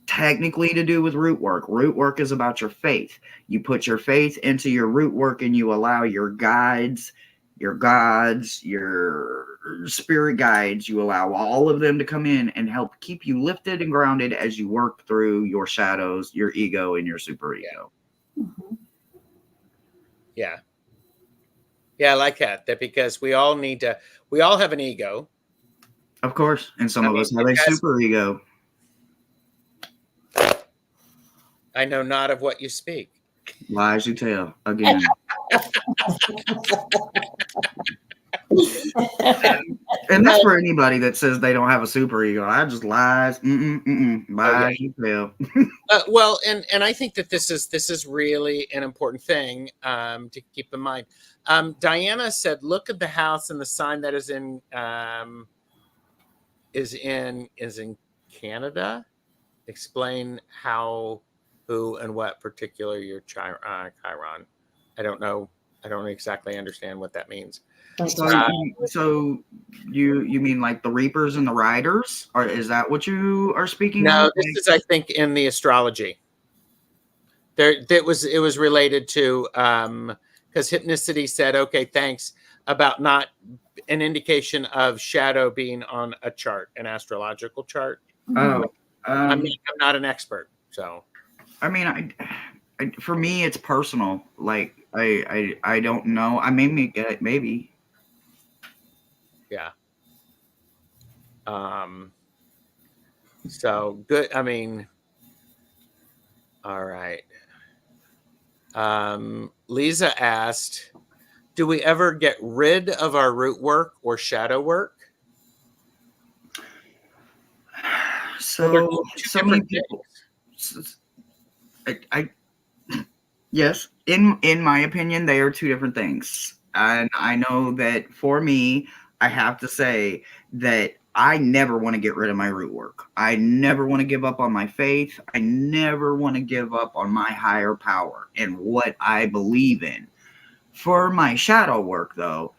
technically to do with root work. Root work is about your faith. You put your faith into your root work and you allow your guides, your gods, your spirit guides, you allow all of them to come in and help keep you lifted and grounded as you work through your shadows, your ego, and your super ego. Mhm. Yeah. Yeah, I like that. That because we all have an ego. Of course. And some I of mean, us have it a has- super ego. I know not of what you speak. Lies you tell. Again. And that's for anybody that says they don't have a super ego. I just lies. Lies you tell. Well, and I think that this is really an important thing to keep in mind. Diana said, "Look at the house and the sign that is in Canada. Explain how, who, and what particular your Chiron. I don't know. I don't exactly understand what that means. So you mean like the Reapers and the Riders? Or is that what you are speaking No, of? this is, I think, in the astrology. It was related to because Hypnicity said, okay, thanks, about not an indication of shadow being on a chart, an astrological chart. Oh, I'm not an expert, so I mean, for me, it's personal. Like I don't know. I maybe get it, maybe. yeah. So good. I mean, all right. Lisa asked, do we ever get rid of our root work or shadow work? So two so many different people. I yes, in my opinion, they are two different things. And I know that for me, I have to say that I never want to get rid of my root work. I never want to give up on my faith. I never want to give up on my higher power and what I believe in. For my shadow work, though,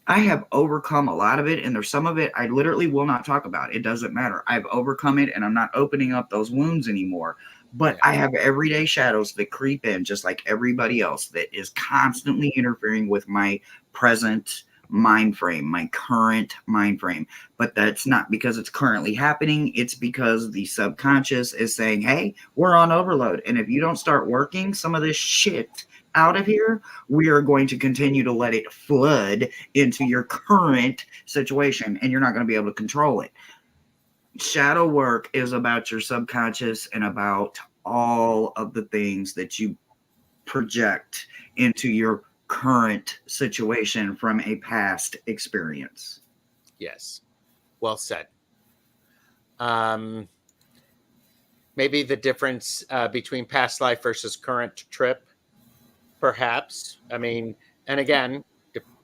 I have overcome a lot of it, and there's some of it I literally will not talk about. It doesn't matter. I've overcome it, and I'm not opening up those wounds anymore. But I have everyday shadows that creep in, just like everybody else, that is constantly interfering with my present mind frame, my current mind frame. But that's not because it's currently happening. It's because the subconscious is saying, hey, we're on overload. And if you don't start working some of this shit out of here, we are going to continue to let it flood into your current situation, and you're not going to be able to control it. Shadow work is about your subconscious and about all of the things that you project into your current situation from a past experience. Yes. Well said. Maybe the difference between past life versus current trip, perhaps. I mean, and again,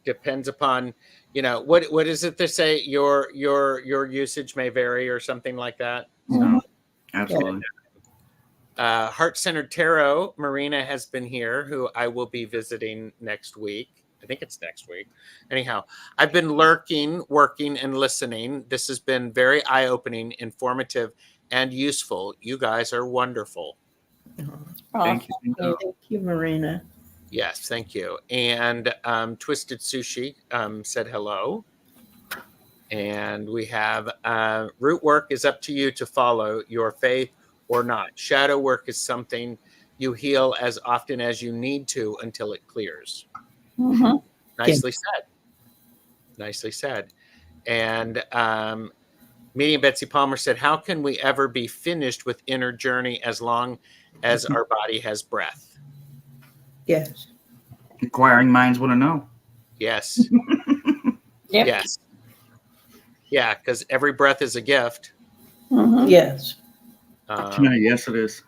depends upon, what is it they say? Your usage may vary or something like that. So, Absolutely. Heart-Centered Tarot, Marina has been here, who I will be visiting next week. I think it's next week. Anyhow, I've been lurking, working, and listening. This has been very eye-opening, informative, and useful. You guys are wonderful. Thank you. Thank you, Marina. Yes, thank you. And Twisted Sushi said hello. And we have root work is up to you to follow your faith or not. Shadow work is something you heal as often as you need to until it clears. Mhm. Nicely said. Nicely said. And Medium Betsy Palmer said, how can we ever be finished with inner journey as long as our body has breath? Yes. Inquiring minds want to know. Yes. Yep. Yes. Yeah, because every breath is a gift. Mhm. Yes. Yes, it is.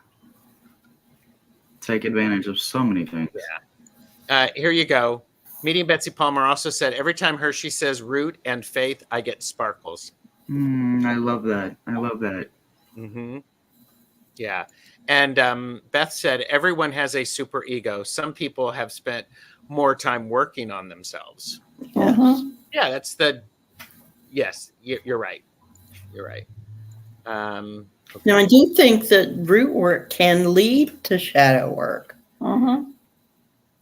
Take advantage of so many things. Here you go. Medium Betsy Palmer also said, every time Hershe says root and faith, I get sparkles. I love that. I love that. Mm-hmm. Yeah. And Beth said, everyone has a super ego. Some people have spent more time working on themselves. Mhm. Yeah, yes, you're right. You're right. Now, I do think that root work can lead to shadow work, Mm-hmm.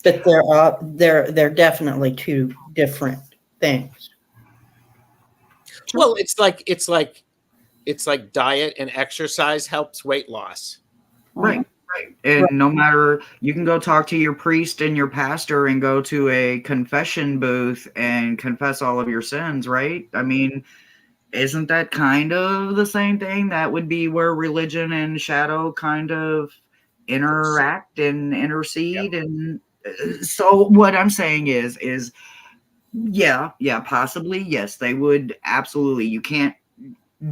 but they're definitely two different things. Well, it's like diet and exercise helps weight loss. Right. Right. And Right. no matter, you can go talk to your priest and your pastor and go to a confession booth and confess all of your sins, right? I mean, isn't that kind of the same thing? That would be where religion and shadow kind of interact and intercede. And so what I'm saying is yeah, possibly, yes, they would absolutely. You can't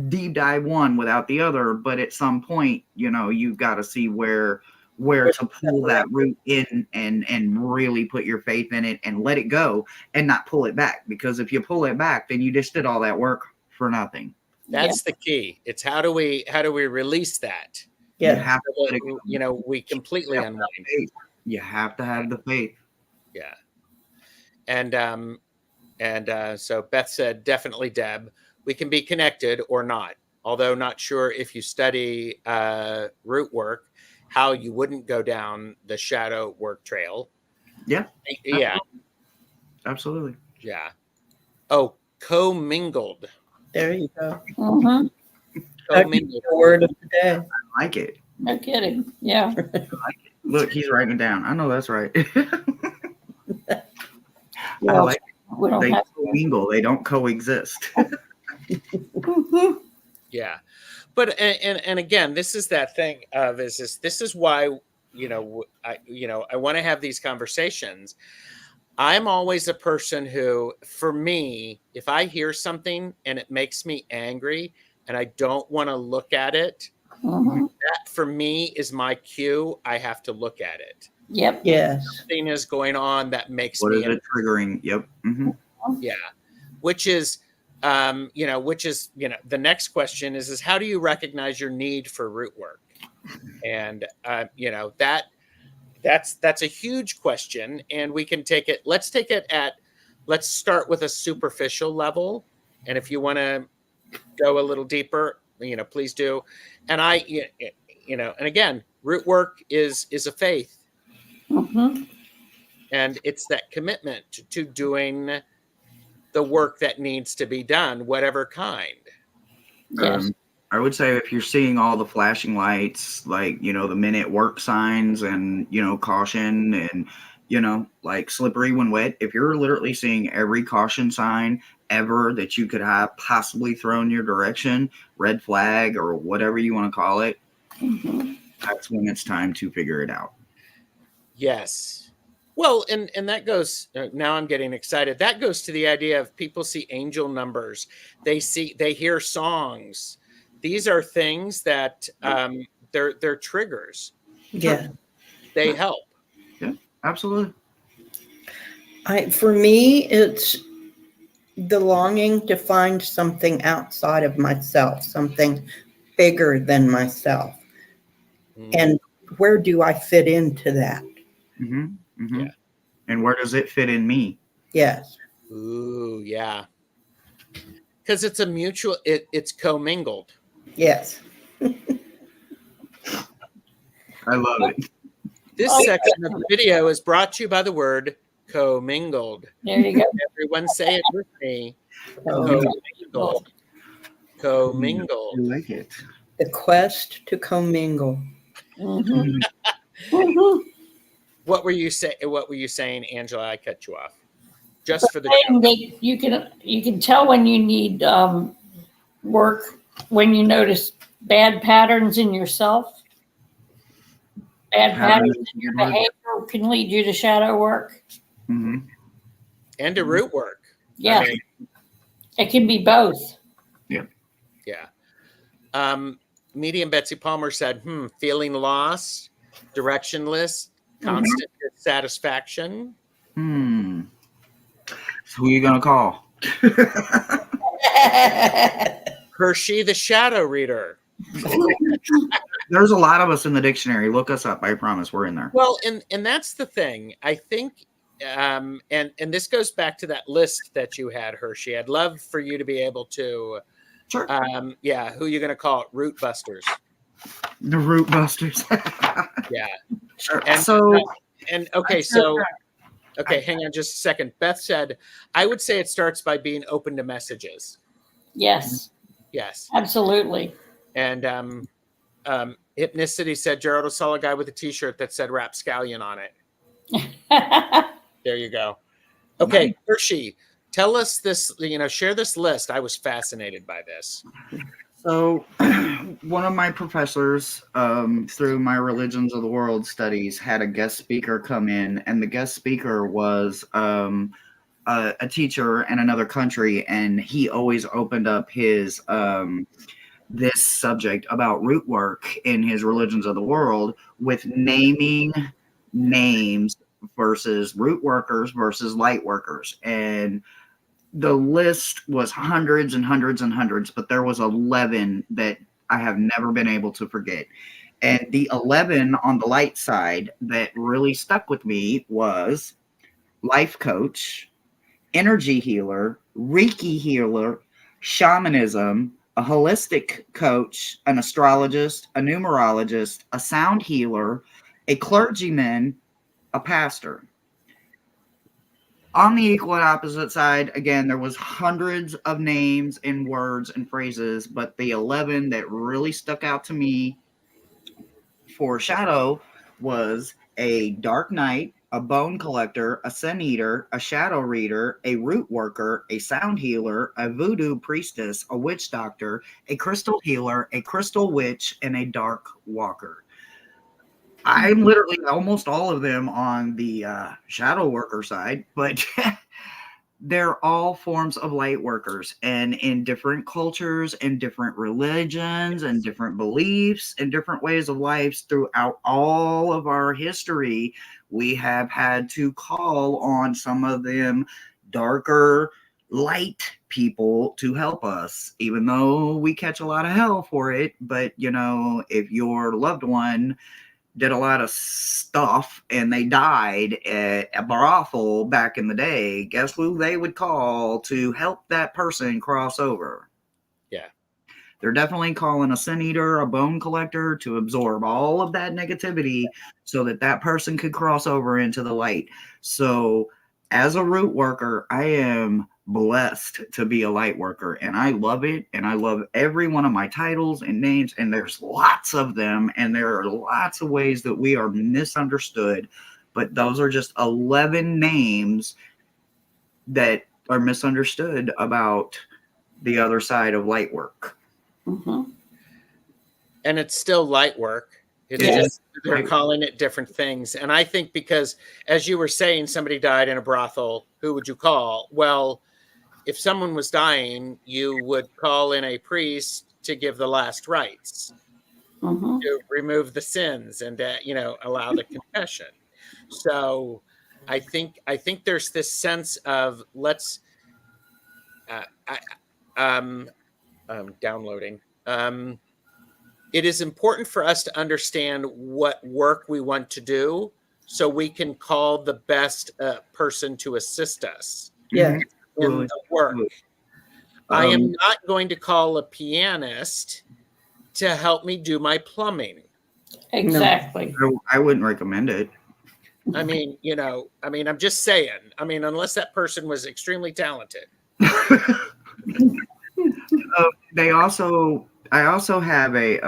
deep dive one without the other, but at some point, you've got to see where to pull that root in and really put your faith in it and let it go and not pull it back, because if you pull it back, then you just did all that work for nothing. That's the key. It's how do we release that? You Yeah. have to So let it that, go. we completely You have to have unwind. faith. You have to have the faith. Yeah. And so Beth said, definitely, Deb, we can be connected or not. Although not sure if you study root work, how you wouldn't go down the shadow work trail. Yeah. Yeah. Absolutely. Yeah. Oh, commingled. There you go. Mm-hmm. That could be Commingled. the word of the day. I like it. No kidding. Yeah. Look, he's writing it down. I know that's right. I Well, like we don't they have commingle. They don't coexist. Mhm. Yeah. But and again, this is that thing of this is why I want to have these conversations. I'm always a person who, for me, if I hear something and it makes me angry and I don't want to look at it, Mhm. that for me is my cue. I have to look at it. Yep. Yes. Something is going on that makes What me is it triggering? Yep. Mm-hmm. Yeah. Which is the next question is how do you recognize your need for root work? And that's a huge question, and we can take it. Let's start with a superficial level, and if you want to go a little deeper, please do. And and again, root work is a faith, Mm-hmm. and it's that commitment to doing the work that needs to be done, whatever kind. Yes. I would say if you're seeing all the flashing lights, like, the minute work signs and, caution and, like slippery when wet, if you're literally seeing every caution sign ever that you could have possibly thrown your direction, red flag or whatever you want to call it, Mm-hmm. that's when it's time to figure it out. Yes. Well, and that goes, now I'm getting excited. That goes to the idea of people see angel numbers. They hear songs. These are things that they're triggers. Yeah. They help. Yeah, absolutely. For me, it's the longing to find something outside of myself, something bigger than myself. Mm. And where do I fit into that? Mm-hmm. Mm-hmm. Yeah. And where does it fit in me? Yes. Ooh, yeah. Because it's a mutual, it's commingled. Yes. I love it. This section of the video is brought to you by the word commingled. There you go. Everyone say it with me. Oh, Commingled. Commingled. I like it. the quest to commingle. Mm-hmm. Mm-hmm. What were you saying, Angela? I cut you off. Just for the Saying that you can tell when you need work when you notice bad patterns in yourself. Bad patterns in your behavior can lead you to shadow work. Mm-hmm. and to root work. Yeah, I mean, it can be both. yeah. Medium Betsy Palmer said, feeling lost, directionless, constant dissatisfaction. So who are you gonna call? Hershe, the shadow reader. There's a lot of us in the dictionary. Look us up. I promise we're in there. Well, and that's the thing. I think, and this goes back to that list that you had, Hershe. I'd love for you to be able to, Sure. who are you going to call it? Root busters. The root busters. Yeah. Sure. And So and okay, so okay, hang on just a second. Beth said, I would say it starts by being open to messages. Yes, Yes. absolutely. And Hypnicity said Gerald saw a guy with a t-shirt that said Rapscallion on it. There you go. Okay, Hershe, tell us this, share this list. I was fascinated by this. So, one of my professors, through my Religions of the World studies, had a guest speaker come in, and the guest speaker was a teacher in another country, and he always opened up his this subject about root work in his Religions of the World with naming names versus root workers versus light workers, and the list was hundreds and hundreds and hundreds, but there was 11 that I have never been able to forget. And the 11 on the light side that really stuck with me was life coach, energy healer, Reiki healer, shamanism, a holistic coach, an astrologist, a numerologist, a sound healer, a clergyman, a pastor. On the equal and opposite side, again, there was hundreds of names and words and phrases, but the 11 that really stuck out to me for shadow was a dark knight, a bone collector, a sin eater, a shadow reader, a root worker, a sound healer, a voodoo priestess, a witch doctor, a crystal healer, a crystal witch, and a dark walker. I'm literally almost all of them on the shadow worker side, but they're all forms of light workers, and in different cultures and different religions and different beliefs and different ways of life throughout all of our history, we have had to call on some of them darker light people to help us, even though we catch a lot of hell for it. But if your loved one did a lot of stuff and they died at a brothel back in the day, guess who they would call to help that person cross over? Yeah. They're definitely calling a sin eater, a bone collector to absorb all of that negativity so that that person could cross over into the light. So as a root worker, I am blessed to be a light worker, and I love it, and I love every one of my titles and names, and there's lots of them, and there are lots of ways that we are misunderstood, but those are just 11 names that are misunderstood about the other side of light work. Mhm. And it's still light work. It's It just is. they're calling it different things. And I think because, as you were saying, somebody died in a brothel, who would you call? Well, if someone was dying, you would call in a priest to give the last rites, Mhm. to remove the sins, and allow the confession. So I think there's this sense of let's downloading. It is important for us to understand what work we want to do so we can call the best person to assist us Yeah. in the work. I am not going to call a pianist to help me do my plumbing. Exactly. I wouldn't recommend it. I mean, I'm just saying. I mean, unless that person was extremely talented. I also have I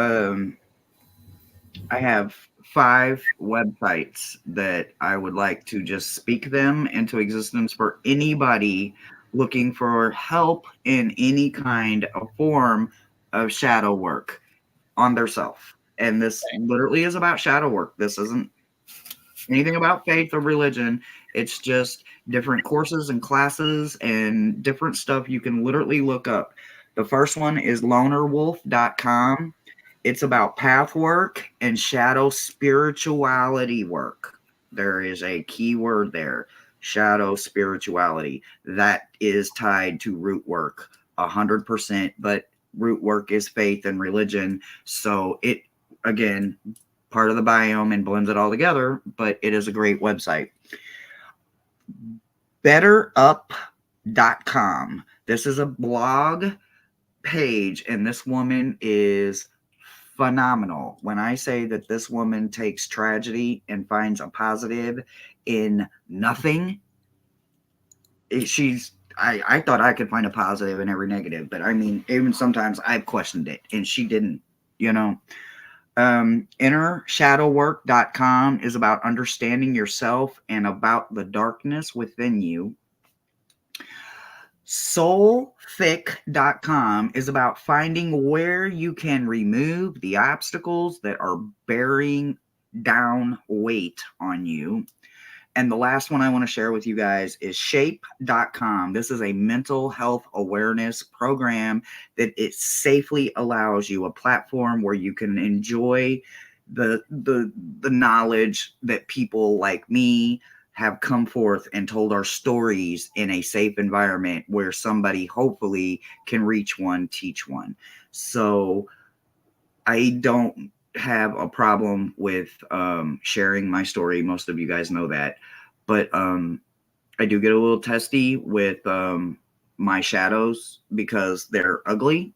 have 5 websites that I would like to just speak them into existence for anybody looking for help in any kind of form of shadow work on their self. And this literally is about shadow work. This isn't anything about faith or religion. It's just different courses and classes and different stuff you can literally look up. The first one is lonerwolf.com. It's about path work and shadow spirituality work. There is a key word there, shadow spirituality. That is tied to root work 100%, but root work is faith and religion. So it, again, part of the biome and blends it all together, but it is a great website. BetterUp.com. This is a blog page, and this woman is phenomenal. When I say that this woman takes tragedy and finds a positive in nothing, I thought I could find a positive in every negative, but I mean, even sometimes I've questioned it, and she didn't, you know. InnerShadowWork.com is about understanding yourself and about the darkness within you. Soulfic.com is about finding where you can remove the obstacles that are bearing down weight on you. And the last one I want to share with you guys is shape.com. This is a mental health awareness program that it safely allows you a platform where you can enjoy the knowledge that people like me have come forth and told our stories in a safe environment where somebody hopefully can reach one, teach one. So I don't have a problem with sharing my story. Most of you guys know that. But I do get a little testy with my shadows because they're ugly.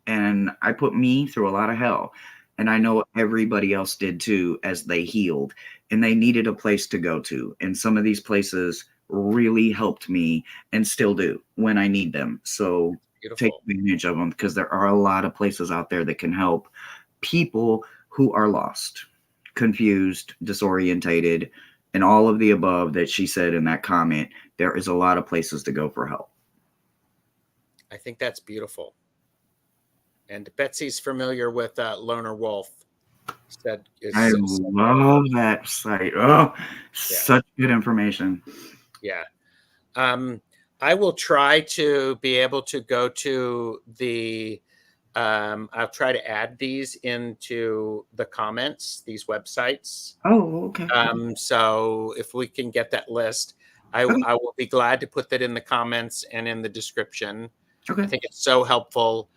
And I put me through a lot of hell. And I know everybody else did too as they healed. And they needed a place to go to. And some of these places really helped me and still do when I need them. So take Beautiful. advantage of them, because there are a lot of places out there that can help people who are lost, confused, disorientated, and all of the above that she said in that comment. There is a lot of places to go for help. I think that's beautiful. And Betsy's familiar with Loner Wolf. Said I love that site. Oh, such good information. Yeah. I will try to be able to go to the I'll try to add these into the comments, these websites. Oh, okay. So if we can get that list, I will be glad to put that in the comments and in the description. Okay. I think it's so helpful.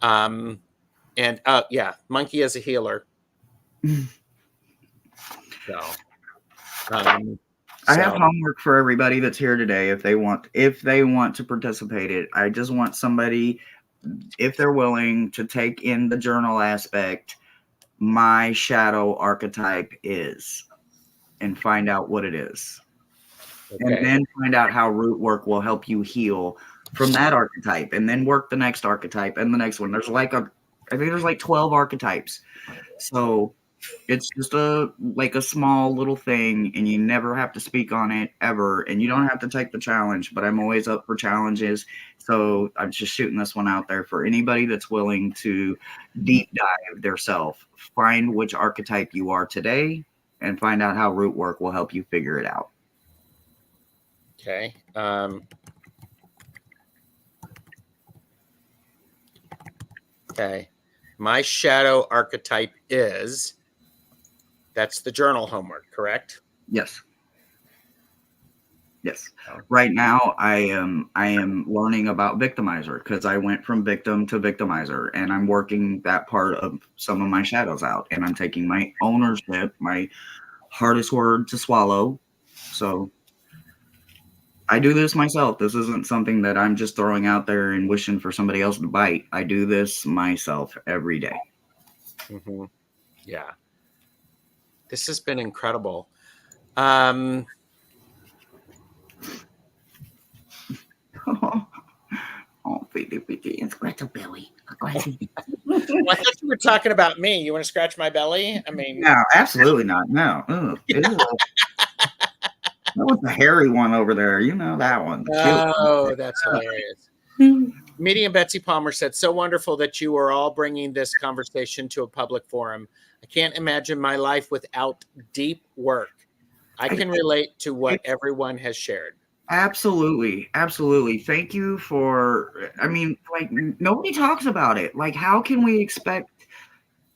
And yeah, Monkey as a healer. So, I have homework for everybody that's here today. If they want to participate it, I just want somebody, if they're willing, to take in the journal aspect, my shadow archetype is, and find out what it is. okay. And then find out how root work will help you heal from that archetype, and then work the next archetype and the next one. There's I think there's like 12 archetypes. So it's just a small little thing, and you never have to speak on it ever, and you don't have to take the challenge, but I'm always up for challenges. So I'm just shooting this one out there for anybody that's willing to deep dive their self, find which archetype you are today, and find out how root work will help you figure it out. Okay. Okay. My shadow archetype is, that's the journal homework, correct? Yes. Yes. Right now, I am learning about victimizer, because I went from victim to victimizer, and I'm working that part of some of my shadows out, and I'm taking my ownership, my hardest word to swallow. So I do this myself. This isn't something that I'm just throwing out there and wishing for somebody else to bite. I do this myself every day. Mm-hmm. Yeah. This has been incredible. Oh, pity, and scratch a belly. Well, I thought you were talking about me. You want to scratch my belly? I mean, no, absolutely not. No. That was the hairy one over there. You know that one. Oh, that's hilarious. Medium Betsy Palmer said, so wonderful that you are all bringing this conversation to a public forum. I can't imagine my life without deep work. I can relate to what everyone has shared. Absolutely. Absolutely. Thank you for, nobody talks about it. Like, how can we expect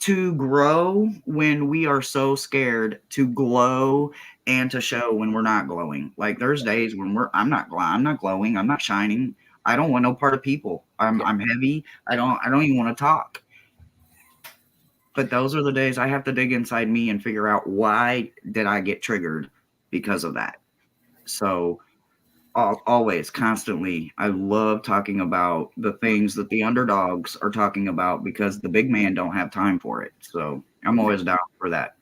to grow when we are so scared to glow and to show when we're not glowing? Like, there's days when I'm not glowing, I'm not shining. I don't want no part of people. I'm heavy. I don't even want to talk. But those are the days I have to dig inside me and figure out, why did I get triggered because of that? So Always, constantly. I love talking about the things that the underdogs are talking about because the big man don't have time for it. So I'm always down for that.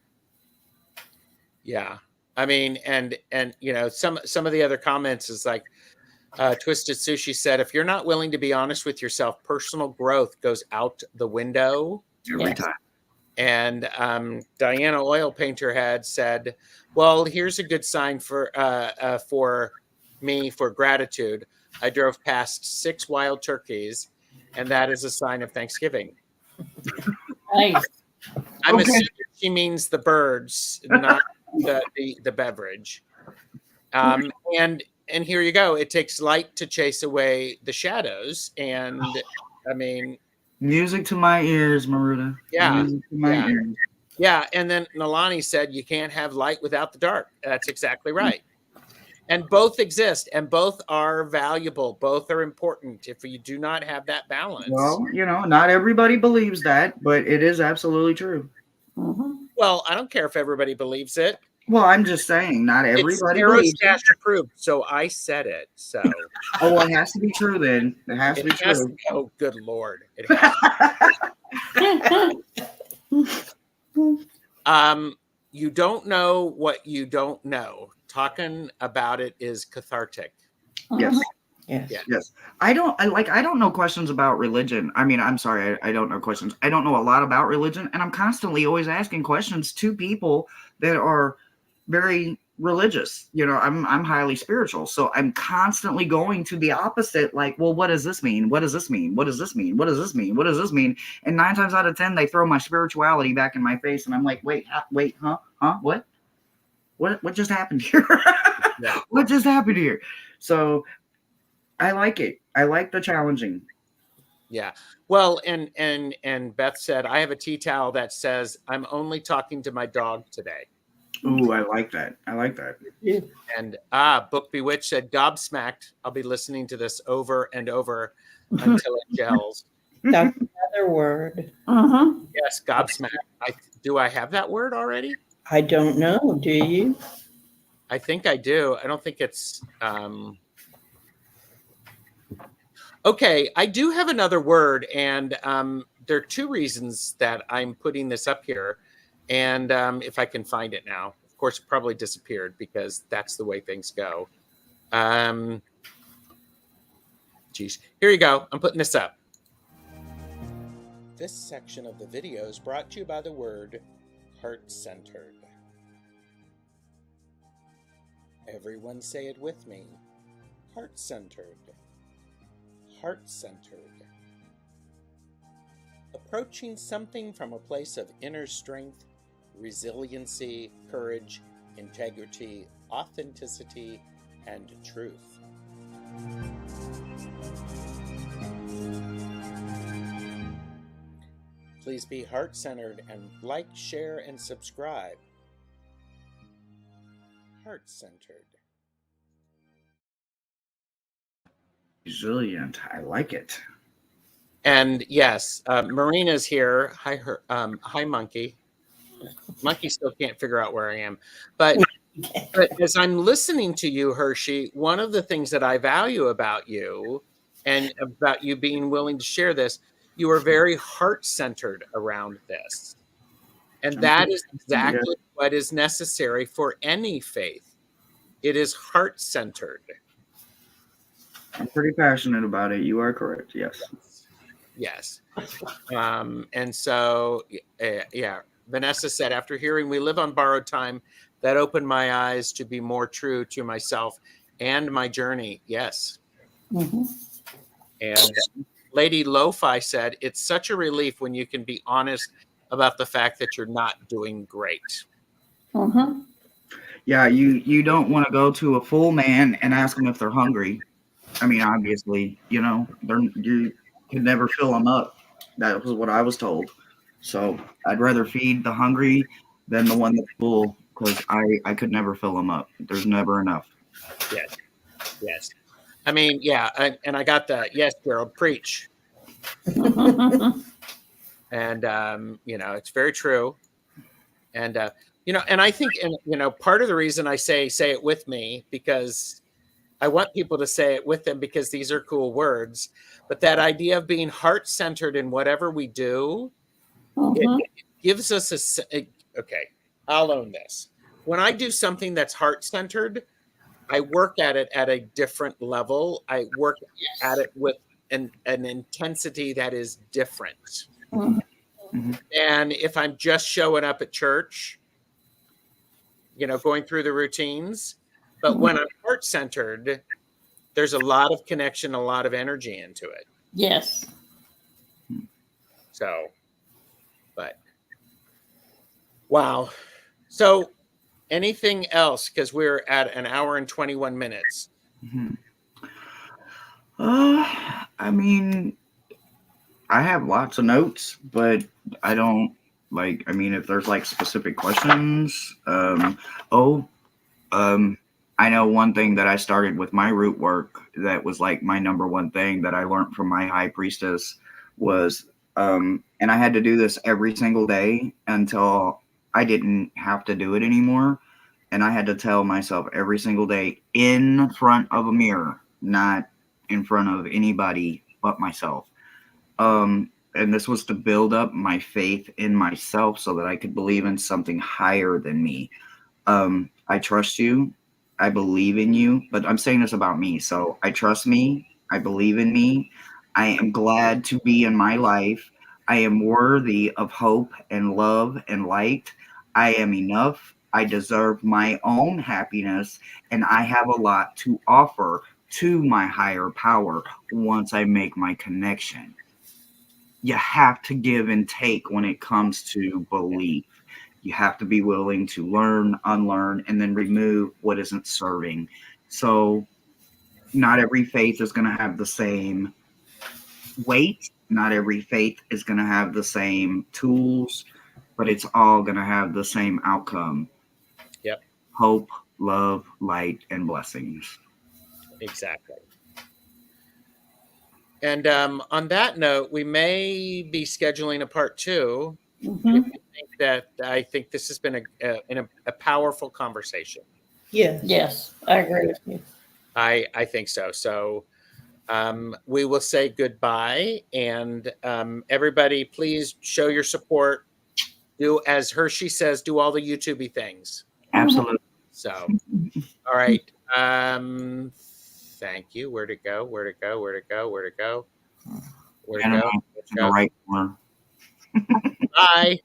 Yeah. I mean, and you know, some of the other comments is like Twisted Sushi said, if you're not willing to be honest with yourself, personal growth goes out the window. Every Yes. time. And Diana Oil Painter had said, well, here's a good sign for me for gratitude. I drove past 6 wild turkeys, and that is a sign of Thanksgiving. Nice. I'm Okay. assuming she means the birds, not the beverage. And here you go. It takes light to chase away the shadows. And I mean, Music to my ears, Maruta. Yeah, Music to my yeah. ears. yeah. And then Nalani said, you can't have light without the dark. That's exactly right. And both exist and both are valuable. Both are important. If you do not have that balance. Well, you know, not everybody believes that, but it is absolutely true. Mhm. Well, I don't care if everybody believes it. Well, I'm just saying, not It's everybody believes it. Aerostash approved, so I said it. So Oh, well, it has to be true then. It has to be it has true. to, oh, good Lord. It has. You don't know what you don't know. Talking about it is cathartic. Yes. Yes. Yeah. Yes. I don't know questions about religion. I mean, I'm sorry, I don't know questions. I don't know a lot about religion, and I'm constantly always asking questions to people that are very religious. You know, I'm highly spiritual. So I'm constantly going to the opposite, like, well, what does this mean? What does this mean? What does this mean? What does this mean? What does this mean? And 9 times out of 10, they throw my spirituality back in my face, and I'm like, wait, what? What just happened here? Yeah. What just happened here? So I like it. I like the challenging. Yeah. Well, and Beth said, I have a tea towel that says, I'm only talking to my dog today. Ooh, I like that. I like that. And Book Bewitched said, gobsmacked. I'll be listening to this over and over until it gels. That's another word. Mhm. Yes, gobsmacked. Do I have that word already? I don't know. Do you? I think I do. I don't think it's okay. I do have another word, and there are 2 reasons that I'm putting this up here. And if I can find it now, of course, it probably disappeared because that's the way things go. Geez, here you go. I'm putting this up. This section of the video is brought to you by the word heart-centered. Everyone say it with me. Heart-centered. Heart-centered. Approaching something from a place of inner strength, resiliency, courage, integrity, authenticity, and truth. Please be heart-centered and like, share, and subscribe. Heart-centered. Resilient. I like it. And yes, Marina's here. Hi, Monkey. Monkey still can't figure out where I am. But as I'm listening to you, Hershe, one of the things that I value about you and about you being willing to share this, you are very heart-centered around this. And that is exactly what is necessary for any faith. It is heart-centered. I'm pretty passionate about it. You are correct. Yes. Yes. And so, yeah, Vanessa said, after hearing We Live on Borrowed Time, that opened my eyes to be more true to myself and my journey. Yes. Mhm. And Lady Lo-Fi said, it's such a relief when you can be honest about the fact that you're not doing great. Mhm. Yeah, you don't want to go to a full man and ask them if they're hungry. I mean, obviously, you know, you could never fill them up. That was what I was told. So I'd rather feed the hungry than the one that's full because I could never fill them up. There's never enough. Yes. Yes. I mean, yeah. And I got that. Yes, Gerald, preach. And, you know, it's very true. And, you know, and I think, and, you know, part of the reason I say it with me, because I want people to say it with them because these are cool words. But that idea of being heart-centered in whatever we do, Mhm. it gives us okay, I'll own this. When I do something that's heart-centered, I work at it at a different level. I work at it with an intensity that is different. Mhm. Mhm. And if I'm just showing up at church, going through the routines, but when I'm heart-centered, there's a lot of connection, a lot of energy into it. Yes. So, but wow. So, anything else? Because we're at an hour and 21 minutes. Mhm. I mean, I have lots of notes, but I don't like. I mean, if there's like specific questions, oh, um, I know one thing that I started with my root work that was like my number one thing that I learned from my high priestess was, and I had to do this every single day until I didn't have to do it anymore. And I had to tell myself every single day in front of a mirror, not in front of anybody but myself. And this was to build up my faith in myself so that I could believe in something higher than me. I trust you. I believe in you, but I'm saying this about me. So I trust me. I believe in me. I am glad to be in my life. I am worthy of hope and love and light. I am enough. I deserve my own happiness, and I have a lot to offer to my higher power once I make my connection. You have to give and take when it comes to belief. You have to be willing to learn, unlearn, and then remove what isn't serving. So, not every faith is going to have the same weight. Not every faith is going to have the same tools, but it's all going to have the same outcome: Yep, hope, love, light, and blessings. exactly. And on that note, we may be scheduling a part two. If Mhm. you think that, I think this has been a powerful conversation. Yes. Yes, I agree with you. I think so. So we will say goodbye, and everybody, please show your support. Do as Hershey says. Do all the YouTubey things. Mhm. Absolutely. So, all right. Thank you. Where to go? Where to go? Where to go? Where to go? Where to And go? Where to in the go? right corner. Bye.